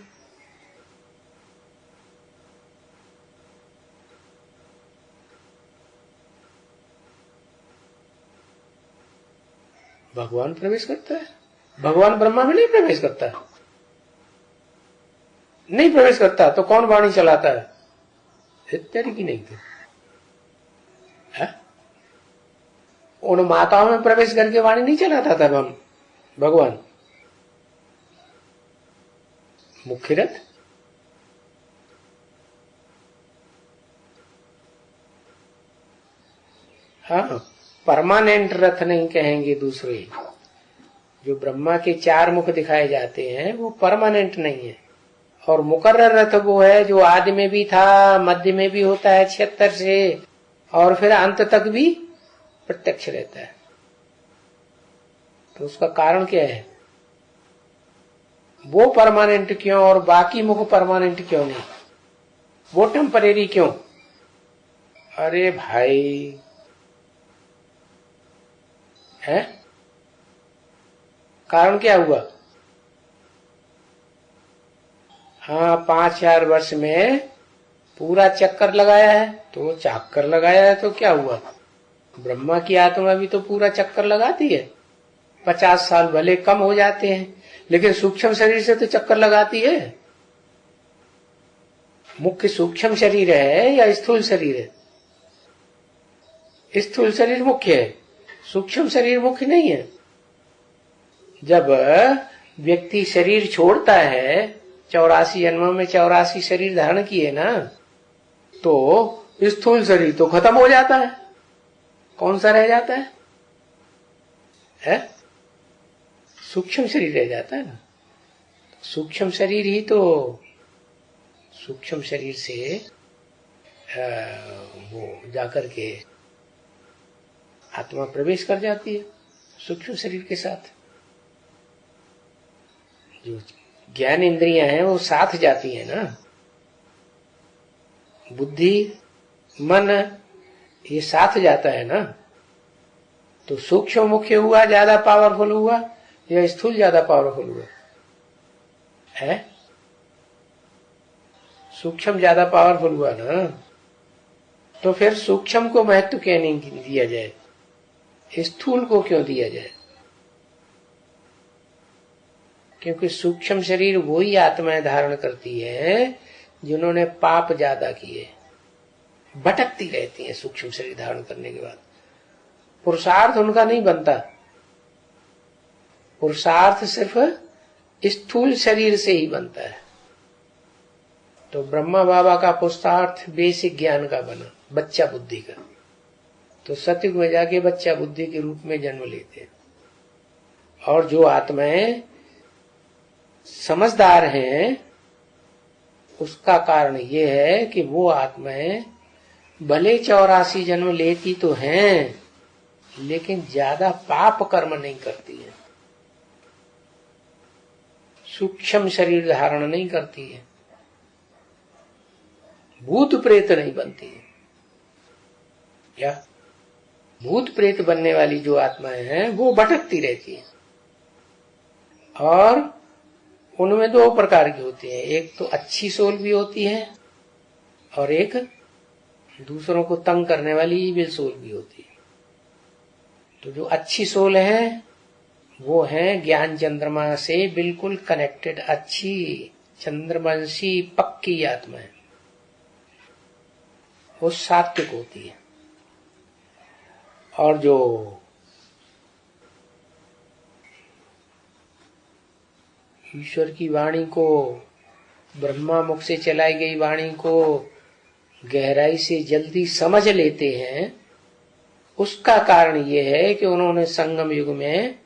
भगवान प्रवेश करता है, भगवान ब्रह्मा में नहीं प्रवेश करता, नहीं प्रवेश करता, तो कौन वाणी चलाता है? इत्यादि की नहीं थी है? उन माताओं में प्रवेश करके वाणी नहीं चलाता था भगवान। मुख्य रथ हाँ, परमानेंट रथ नहीं कहेंगे दूसरे। जो ब्रह्मा के 4 मुख दिखाए जाते हैं वो परमानेंट नहीं है, और मुकर्रर रथ वो है जो आदि में भी था, मध्य में भी होता है 76 से, और फिर अंत तक भी प्रत्यक्ष रहता है। तो उसका कारण क्या है? वो परमानेंट क्यों और बाकी मुख परमानेंट क्यों नहीं? वो टेम्परेरी क्यों? अरे भाई है, कारण क्या हुआ? हाँ, 5-4 वर्ष में पूरा चक्कर लगाया है, तो चक्कर लगाया है तो क्या हुआ? ब्रह्मा की आत्मा भी तो पूरा चक्कर लगाती है। 50 साल भले कम हो जाते हैं, लेकिन सूक्ष्म शरीर से तो चक्कर लगाती है। मुख्य सूक्ष्म शरीर है या स्थूल शरीर है? स्थूल शरीर मुख्य है, सूक्ष्म शरीर मुख्य नहीं है। जब व्यक्ति शरीर छोड़ता है, 84 जन्मों में 84 शरीर धारण किए ना, तो स्थूल शरीर तो खत्म हो जाता है। कौन सा रह जाता है? सूक्ष्म शरीर रह जाता है ना। सूक्ष्म शरीर ही तो, सूक्ष्म शरीर से वो जाकर के आत्मा प्रवेश कर जाती है सूक्ष्म शरीर के साथ। जो ज्ञान इंद्रियां हैं वो साथ जाती है ना, बुद्धि मन ये साथ जाता है ना। तो सूक्ष्म मुख्य हुआ ज्यादा पावरफुल हुआ या स्थूल ज्यादा पावरफुल हुआ है? सूक्ष्म ज्यादा पावरफुल हुआ ना। तो फिर सूक्ष्म को महत्व क्यों नहीं दिया जाए, स्थूल को क्यों दिया जाए? क्योंकि सूक्ष्म शरीर वही आत्माएं धारण करती है जिन्होंने पाप ज्यादा किए, भटकती रहती हैं सूक्ष्म शरीर धारण करने के बाद। पुरुषार्थ उनका नहीं बनता, पुरुषार्थ सिर्फ स्थूल शरीर से ही बनता है। तो ब्रह्मा बाबा का पुरुषार्थ बेसिक ज्ञान का बना, बच्चा बुद्धि का, तो सतयुग में जाके बच्चा बुद्धि के रूप में जन्म लेते हैं। और जो आत्माएं समझदार हैं उसका कारण ये है कि वो आत्माएं भले 84 जन्म लेती तो हैं, लेकिन ज्यादा पाप कर्म नहीं करती है, सूक्ष्म शरीर धारण नहीं करती है, भूत प्रेत नहीं बनती है। क्या भूत प्रेत बनने वाली जो आत्माएं हैं वो भटकती रहती हैं, और उनमें 2 प्रकार की होती है। एक तो अच्छी सोल भी होती है और एक दूसरों को तंग करने वाली ईविल सोल भी होती है। तो जो अच्छी सोल है वो है ज्ञान चंद्रमा से बिल्कुल कनेक्टेड, अच्छी चंद्रवंशी पक्की आत्मा है, वो सात्विक होती है। और जो ईश्वर की वाणी को, ब्रह्मा मुख से चलाई गई वाणी को गहराई से जल्दी समझ लेते हैं, उसका कारण ये है कि उन्होंने संगम युग में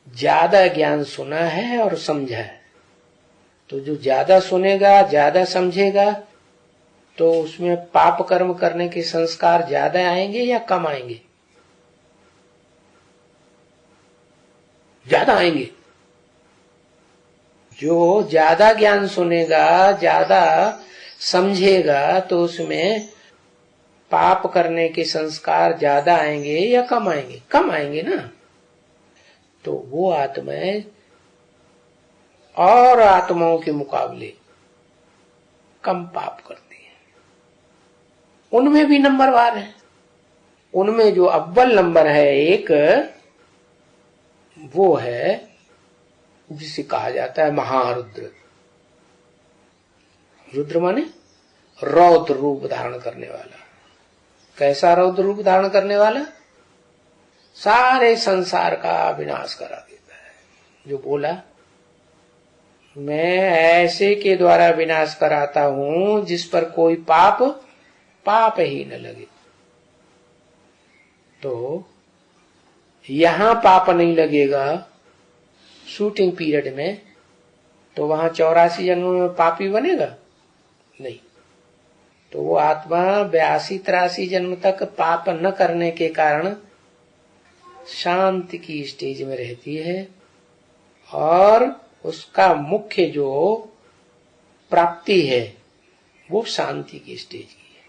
ज्यादा ज्ञान सुना है और समझा है। तो जो ज्यादा सुनेगा, ज्यादा समझेगा, तो उसमें पाप कर्म करने के संस्कार ज्यादा आएंगे या कम आएंगे? ज्यादा आएंगे। जो ज्यादा ज्ञान सुनेगा, ज्यादा समझेगा, तो उसमें पाप करने के संस्कार ज्यादा आएंगे या कम आएंगे? कम आएंगे ना। तो वो आत्माएं और आत्माओं के मुकाबले कम पाप करती हैं। उनमें भी नंबरवार है। उनमें जो अव्वल नंबर है एक, वो है जिसे कहा जाता है महारुद्र। रुद्र माने रौद्र रूप धारण करने वाला। कैसा रौद्र रूप धारण करने वाला? सारे संसार का विनाश करा देता है। जो बोला मैं ऐसे के द्वारा विनाश कराता हूं जिस पर कोई पाप ही न लगे। तो यहां पाप नहीं लगेगा शूटिंग पीरियड में, तो वहां 84 जन्मों में पापी बनेगा नहीं। तो वो आत्मा 82-83 जन्म तक पाप न करने के कारण शांति की स्टेज में रहती है, और उसका मुख्य जो प्राप्ति है वो शांति की स्टेज की है।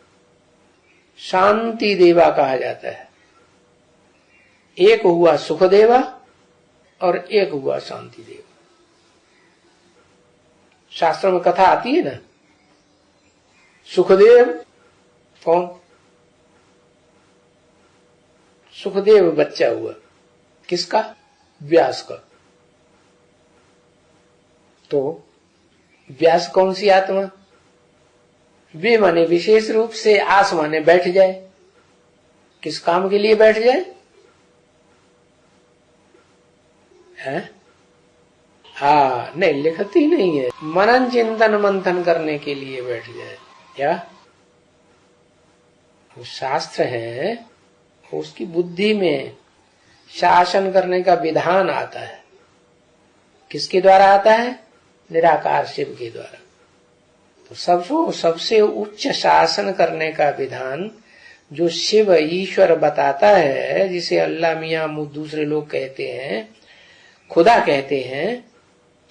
शांति देवा कहा जाता है। एक हुआ सुख देवा और एक हुआ शांति देवा। शास्त्रों में कथा आती है ना, सुखदेव कौन? सुखदेव बच्चा हुआ किसका? व्यास का। तो व्यास कौन सी आत्मा? वे माने विशेष रूप से, आस माने बैठ जाए। किस काम के लिए बैठ जाए? है? हाँ, नहीं लिखती नहीं है। मनन चिंतन मंथन करने के लिए बैठ जाए। क्या वो शास्त्र है, उसकी बुद्धि में शासन करने का विधान आता है। किसके द्वारा आता है? निराकार शिव के द्वारा। तो सबसे उच्च शासन करने का विधान जो शिव ईश्वर बताता है, जिसे अल्लाह मियां दूसरे लोग कहते हैं, खुदा कहते हैं,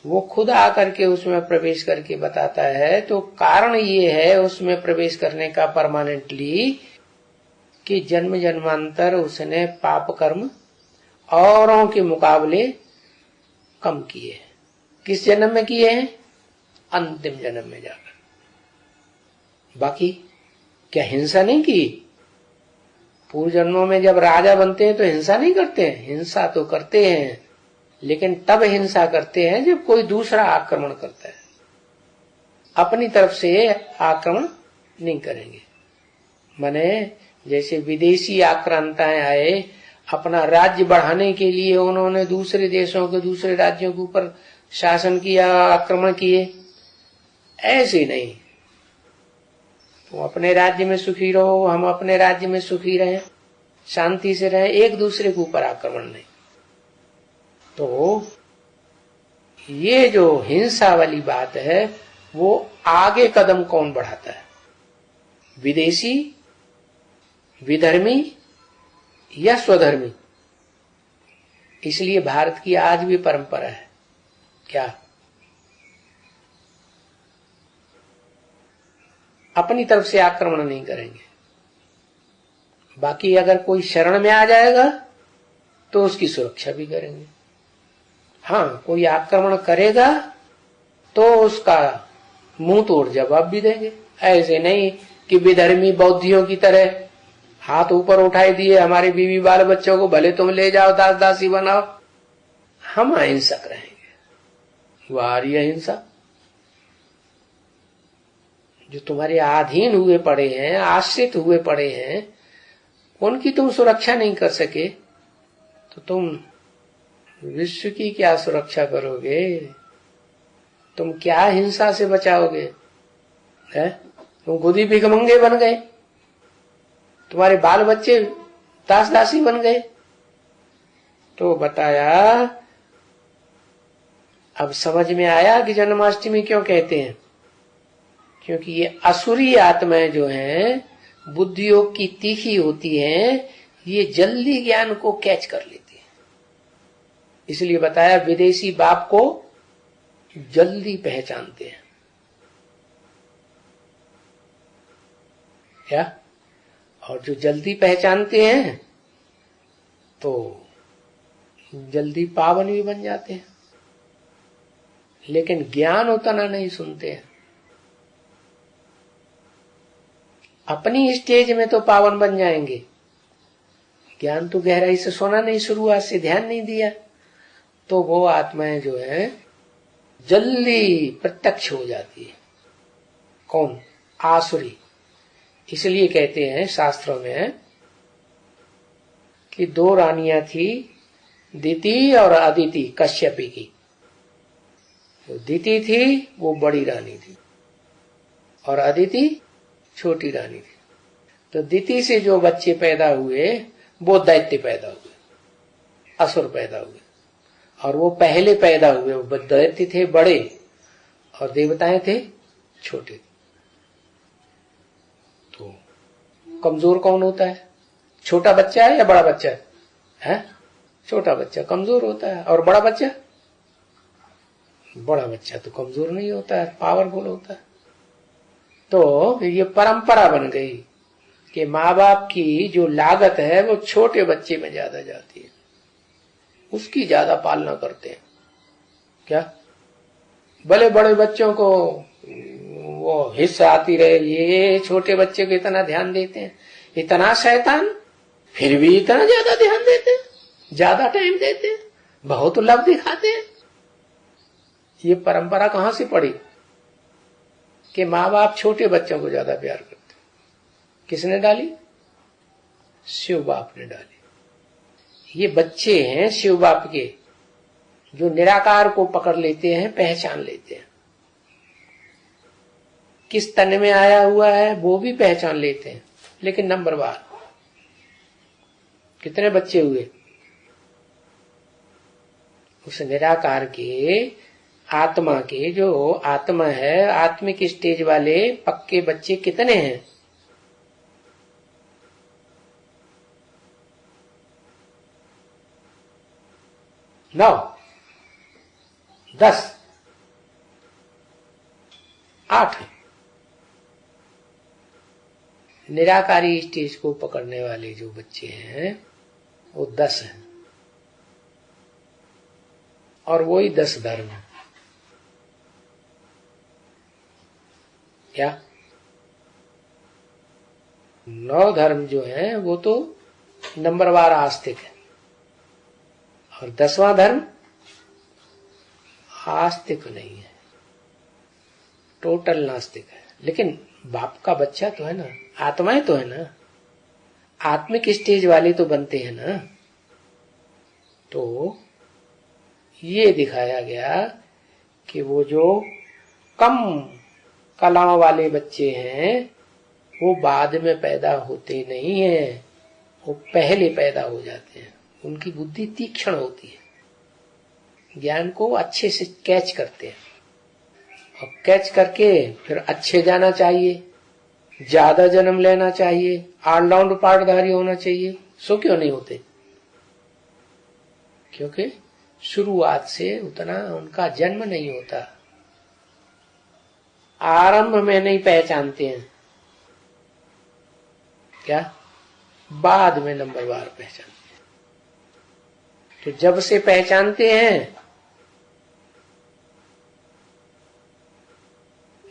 वो खुद आकर के उसमें प्रवेश करके बताता है। तो कारण ये है उसमें प्रवेश करने का परमानेंटली कि जन्म जन्मांतर उसने पाप कर्म औरों के मुकाबले कम किए हैं। किस जन्म में किए हैं? अंतिम जन्म में जाकर। बाकी क्या हिंसा नहीं की? पूर्व जन्मों में जब राजा बनते हैं तो हिंसा नहीं करते हैं? हिंसा तो करते हैं, लेकिन तब हिंसा करते हैं जब कोई दूसरा आक्रमण करता है। अपनी तरफ से आक्रमण नहीं करेंगे। माने जैसे विदेशी आक्रांताएं आए, अपना राज्य बढ़ाने के लिए उन्होंने दूसरे देशों के, दूसरे राज्यों के ऊपर शासन किया, आक्रमण किए। ऐसे नहीं, तुम अपने राज्य में सुखी रहो, हम अपने राज्य में सुखी रहें। शांति से रहें, एक दूसरे के ऊपर आक्रमण नहीं। तो ये जो हिंसा वाली बात है वो आगे कदम कौन बढ़ाता है, विदेशी, विधर्मी या स्वधर्मी? इसलिए भारत की आज भी परंपरा है क्या, अपनी तरफ से आक्रमण नहीं करेंगे, बाकी अगर कोई शरण में आ जाएगा तो उसकी सुरक्षा भी करेंगे। हाँ, कोई आक्रमण करेगा तो उसका मुंह तोड़ जवाब भी देंगे। ऐसे नहीं कि विधर्मी बौद्धियों की तरह हाथ ऊपर उठाए दिए, हमारे बीवी बाल बच्चों को भले तुम ले जाओ, दास दासी बनाओ, हम अहिंसक रहेंगे। वार्य हिंसा, जो तुम्हारे अधीन हुए पड़े हैं, आश्रित हुए पड़े हैं, उनकी तुम सुरक्षा नहीं कर सके तो तुम विश्व की क्या सुरक्षा करोगे? तुम क्या हिंसा से बचाओगे? है? तुम खुद ही भिखमंगे बन गए, तुम्हारे बाल बच्चे दास दासी बन गए। तो बताया, अब समझ में आया कि जन्माष्टमी क्यों कहते हैं? क्योंकि ये असुरी आत्माएं जो हैं, बुद्धियोग की तीखी होती हैं, ये जल्दी ज्ञान को कैच कर लेती है। इसलिए बताया विदेशी बाप को जल्दी पहचानते हैं क्या? और जो जल्दी पहचानते हैं तो जल्दी पावन भी बन जाते हैं, लेकिन ज्ञान उतना नहीं सुनते हैं। अपनी स्टेज में तो पावन बन जाएंगे, ज्ञान तो गहराई से सुना नहीं, शुरुआत से ध्यान नहीं दिया, तो वो आत्माएं जो है जल्दी प्रत्यक्ष हो जाती है। कौन? आसुरी। इसलिए कहते हैं शास्त्रों में कि दो रानियां थी, दिति और अदिति, कश्यपी की। तो दिति थी वो बड़ी रानी थी और अदिति छोटी रानी थी। तो दिति से जो बच्चे पैदा हुए वो दैत्य पैदा हुए, असुर पैदा हुए, और वो पहले पैदा हुए। वो दैत्य थे बड़े और देवताएं थे छोटे। तो कमजोर कौन होता है? छोटा बच्चा है या बड़ा बच्चा है? छोटा बच्चा कमजोर होता है, और बड़ा बच्चा तो कमजोर नहीं होता है, पावरफुल होता है। तो ये परंपरा बन गई कि माँ बाप की जो लागत है वो छोटे बच्चे में ज्यादा जाती है, उसकी ज्यादा पालना करते हैं क्या? भले बड़े बच्चों को वो हिस्सा आती रहे, ये छोटे बच्चे को इतना ध्यान देते हैं, इतना शैतान, फिर भी इतना ज्यादा ध्यान देते हैं, ज्यादा टाइम देते हैं, बहुत लव दिखाते हैं। ये परंपरा कहां से पड़ी कि माँ बाप छोटे बच्चों को ज्यादा प्यार करते? किसने डाली? शिव बाप ने डाली। ये बच्चे हैं शिव बाप के, जो निराकार को पकड़ लेते हैं, पहचान लेते हैं, किस तन में आया हुआ है वो भी पहचान लेते हैं। लेकिन नंबरवार कितने बच्चे हुए? उस निराकार के, आत्मा के, जो आत्मा है, आत्मिक स्टेज वाले पक्के बच्चे कितने हैं? 9, 10, 8। निराकारी स्टेज को पकड़ने वाले जो बच्चे हैं वो 10 हैं, और वही 10 धर्म है क्या? 9 धर्म जो है वो तो नंबरवार आस्तिक है, और 10वां धर्म आस्तिक नहीं है, टोटल नास्तिक है। लेकिन बाप का बच्चा तो है ना, आत्माएं तो है ना, आत्मिक स्टेज वाले तो बनते हैं ना। तो ये दिखाया गया कि वो जो कम कलाओं वाले बच्चे हैं वो बाद में पैदा होते नहीं हैं, वो पहले पैदा हो जाते हैं। उनकी बुद्धि तीक्ष्ण होती है, ज्ञान को अच्छे से कैच करते हैं, और कैच करके फिर अच्छे जाना चाहिए, ज्यादा जन्म लेना चाहिए, ऑलराउंड पाठधारी होना चाहिए। सो क्यों नहीं होते? क्योंकि शुरुआत से उतना उनका जन्म नहीं होता, आरंभ में नहीं पहचानते हैं। क्या? बाद में नंबरवार पहचानते हैं। तो जब से पहचानते हैं,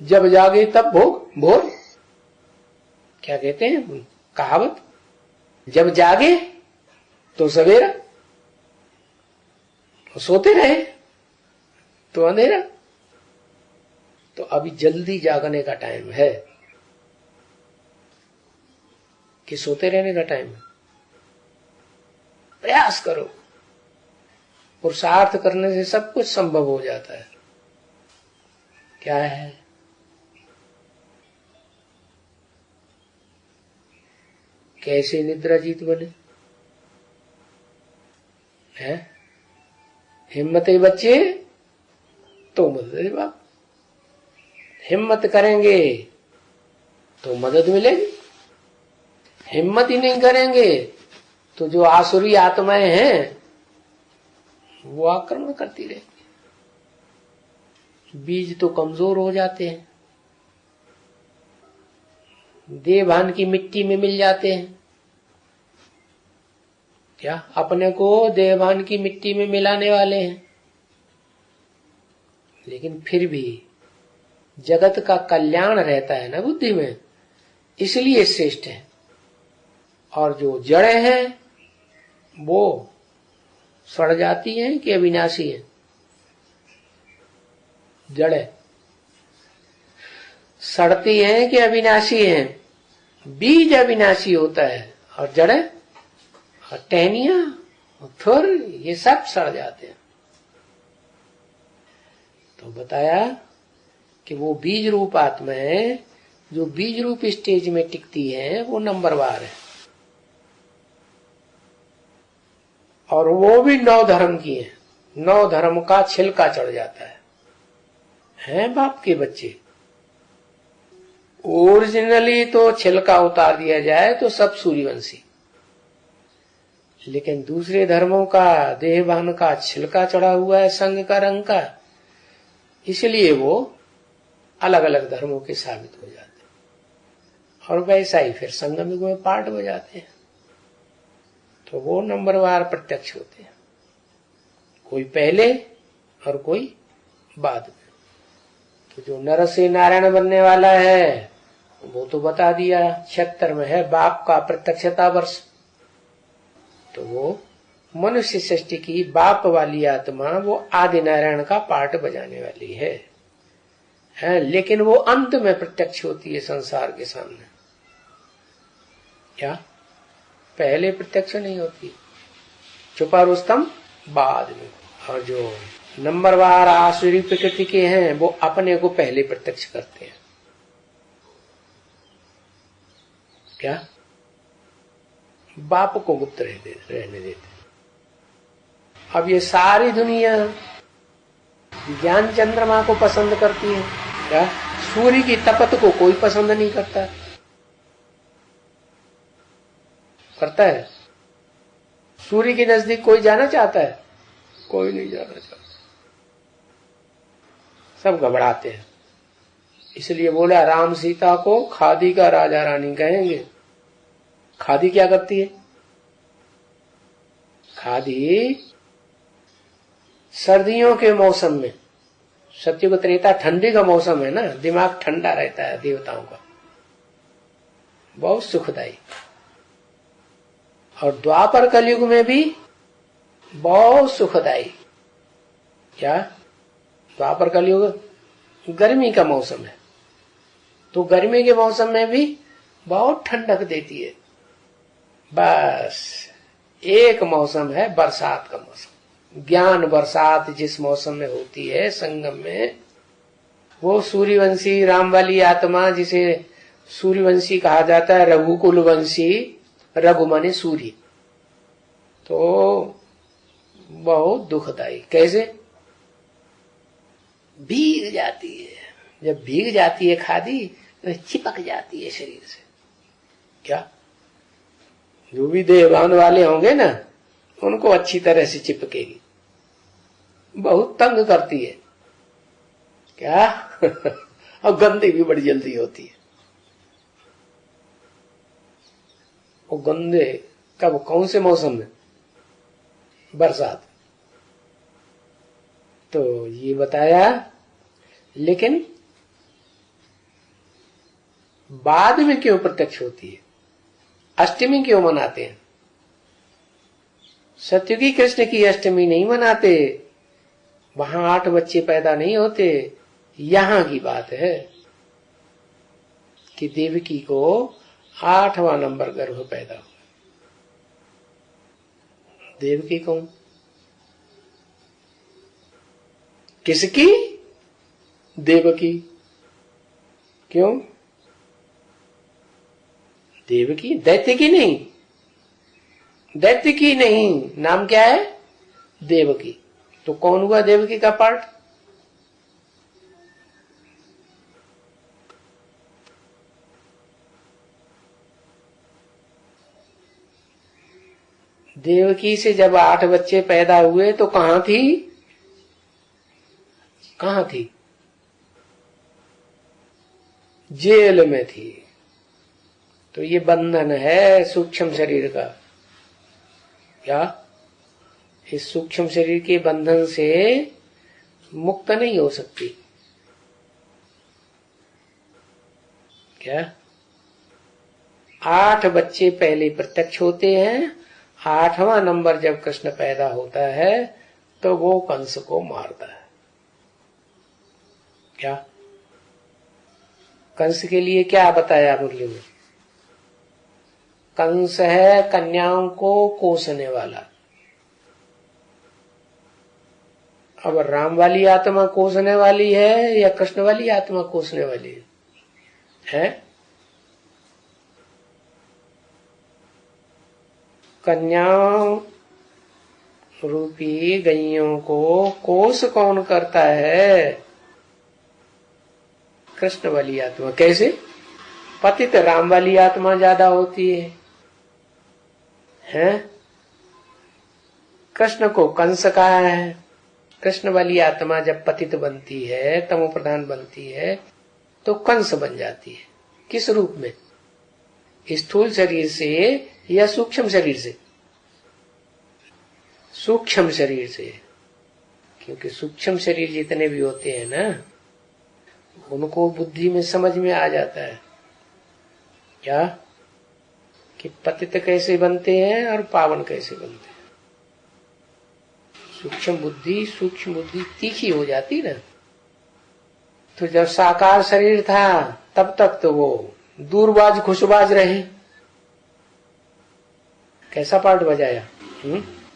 जब जागे तब भोर। क्या कहते हैं कहावत? जब जागे तो सवेरा, तो सोते रहे तो अंधेरा। तो अभी जल्दी जागने का टाइम है कि सोते रहने का टाइम है? प्रयास करो, पुरुषार्थ करने से सब कुछ संभव हो जाता है। क्या है? कैसे निद्रा जीत बने? है हिम्मत है बच्चे तो मदद है बाप। हिम्मत करेंगे तो मदद मिलेगी, हिम्मत ही नहीं करेंगे तो जो आसुरी आत्माएं हैं वो आक्रमण करती रहेंगी। बीज तो कमजोर हो जाते हैं, देवभान की मिट्टी में मिल जाते हैं। क्या? अपने को देवभान की मिट्टी में मिलाने वाले हैं। लेकिन फिर भी जगत का कल्याण रहता है ना बुद्धि में, इसलिए श्रेष्ठ है। और जो जड़ें हैं वो सड़ जाती हैं कि अविनाशी है? जड़ें सड़ती हैं कि अविनाशी हैं? बीज अविनाशी होता है और जड़ें और टहनियां और थुर ये सब सड़ जाते हैं। तो बताया कि वो बीज रूप आत्मा है, जो बीज रूप स्टेज में टिकती है वो नंबरवार है। और वो भी 9 धर्म की है। 9 धर्म का छिलका चढ़ जाता है बाप के बच्चे। ओरिजिनली तो छिलका उतार दिया जाए तो सब सूर्यवंशी, लेकिन दूसरे धर्मों का देहभान का छिलका चढ़ा हुआ है संग का रंग का, इसलिए वो अलग अलग धर्मों के साबित हो जाते हैं। और वैसा ही फिर संगम युग में पाठ हो जाते हैं। तो वो नंबरवार प्रत्यक्ष होते हैं, कोई पहले और कोई बाद में। तो जो नर से नारायण बनने वाला है वो तो बता दिया 76 में है बाप का प्रत्यक्षता वर्ष। तो वो मनुष्य सृष्टि की बाप वाली आत्मा वो आदि नारायण का पाठ बजाने वाली है, लेकिन वो अंत में प्रत्यक्ष होती है संसार के सामने। क्या? पहले प्रत्यक्ष नहीं होती, छुपा रुस्तम बाद में। और जो नंबरवार आसुरी प्रकृति के हैं वो अपने को पहले प्रत्यक्ष करते हैं। क्या? बाप को गुप्त रहने देते। अब ये सारी दुनिया ज्ञान चंद्रमा को पसंद करती है। क्या? सूर्य की तपत को कोई पसंद नहीं करता। करता है? सूर्य के नजदीक कोई जाना चाहता है? कोई नहीं जाना चाहता, सब घबराते हैं। इसलिए बोला राम सीता को खादी का राजा रानी कहेंगे। खादी क्या करती है? खादी सर्दियों के मौसम में, सत्युग त्रेता ठंडी का मौसम है ना, दिमाग ठंडा रहता है देवताओं का, बहुत सुखदायी। और द्वापर कलयुग में भी बहुत सुखदायी। क्या? द्वापर कलयुग गर्मी का मौसम है, तो गर्मी के मौसम में भी बहुत ठंडक देती है। बस एक मौसम है बरसात का मौसम। ज्ञान बरसात जिस मौसम में होती है संगम में, वो सूर्यवंशी राम वाली आत्मा, जिसे सूर्यवंशी कहा जाता है, रघुकुल वंशी, रघु माने सूर्य। तो बहुत दुखदाई। कैसे? भीग जाती है। जब भीग जाती है खादी तो चिपक जाती है शरीर से। क्या? जो भी देहभान वाले होंगे ना, उनको अच्छी तरह से चिपकेगी। बहुत तंग करती है। क्या? और गंदी भी बड़ी जल्दी होती है। वो गंदे कब, कौन से मौसम में? बरसात। तो ये बताया। लेकिन बाद में क्यों प्रत्यक्ष होती है? अष्टमी क्यों मनाते हैं? सत्युगी कृष्ण की अष्टमी नहीं मनाते, वहां 8 बच्चे पैदा नहीं होते। यहां की बात है कि देवकी को 8वां नंबर गर्भ पैदा हुआ। देवकी कौन? किसकी? देवकी। क्यों? देवकी, दैत्य की नहीं। दैत्य की नहीं, नाम क्या है? देवकी। तो कौन हुआ देवकी का पार्ट? देवकी से जब 8 बच्चे पैदा हुए तो कहां थी? कहां थी? जेल में थी। तो ये बंधन है सूक्ष्म शरीर का। क्या? इस सूक्ष्म शरीर के बंधन से मुक्त नहीं हो सकती। क्या? 8 बच्चे पहले प्रत्यक्ष होते हैं। 8वां नंबर जब कृष्ण पैदा होता है तो वो कंस को मारता है। क्या? कंस के लिए क्या बताया मुरली में? कंस है कन्याओं को कोसने वाला। अब राम वाली आत्मा कोसने वाली है या कृष्ण वाली आत्मा कोसने वाली है? कन्याओं रूपी गैयों को कोस कौन करता है? कृष्ण वाली आत्मा। कैसे? पतित राम वाली आत्मा ज्यादा होती है, हैं? कृष्ण को कंस कहा है। कृष्ण वाली आत्मा जब पतित बनती है, तमो प्रधान बनती है, तो कंस बन जाती है। किस रूप में? स्थूल शरीर से या सूक्ष्म शरीर से? सूक्ष्म शरीर से। क्योंकि सूक्ष्म शरीर जितने भी होते हैं ना, उनको बुद्धि में समझ में आ जाता है। क्या? कि पतित कैसे बनते हैं और पावन कैसे बनते हैं। सूक्ष्म बुद्धि तीखी हो जाती ना। तो जब साकार शरीर था तब तक तो वो दूरबाज खुशबाज रहे। कैसा पार्ट बजाया?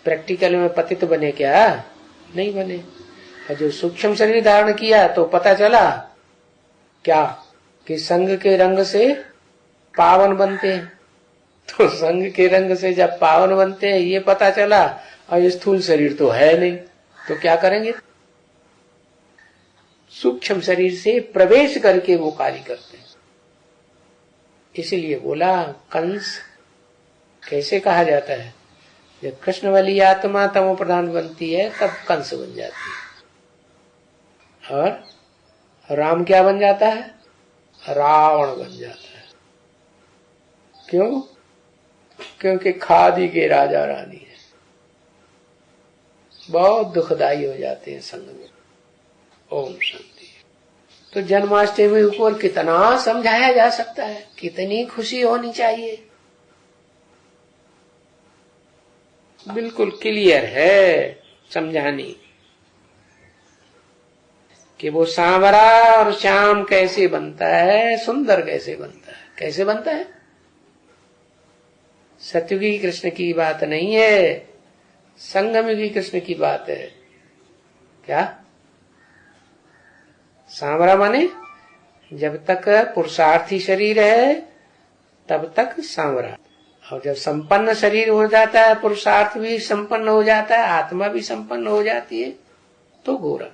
प्रैक्टिकल में पतित बने क्या? नहीं बने। और जो सूक्ष्म शरीर धारण किया तो पता चला क्या? कि संग के रंग से पावन बनते हैं। तो संग के रंग से जब पावन बनते हैं ये पता चला, और स्थूल शरीर तो है नहीं, तो क्या करेंगे? सूक्ष्म शरीर से प्रवेश करके वो कार्य करते हैं। इसीलिए बोला कंस कैसे कहा जाता है? जब कृष्ण वाली आत्मा तमो प्रधान बनती है तब कंस बन जाती है, और राम क्या बन जाता है? रावण बन जाता है। क्यों? क्योंकि खादी के राजा रानी है। बहुत दुखदाई हो जाते हैं संग में। ओम शांति। तो जन्माष्टमी ऊपर कितना समझाया जा सकता है, कितनी खुशी होनी चाहिए। बिल्कुल क्लियर है समझानी कि वो सांवरा और श्याम कैसे बनता है, सुंदर कैसे बनता है। कैसे बनता है? सत्युगी कृष्ण की बात नहीं है, संगमयुगी कृष्ण की बात है। क्या? सांवरा माने जब तक पुरुषार्थी शरीर है तब तक सांवरा, और जब संपन्न शरीर हो जाता है, पुरुषार्थ भी संपन्न हो जाता है, आत्मा भी संपन्न हो जाती है, तो गोरख।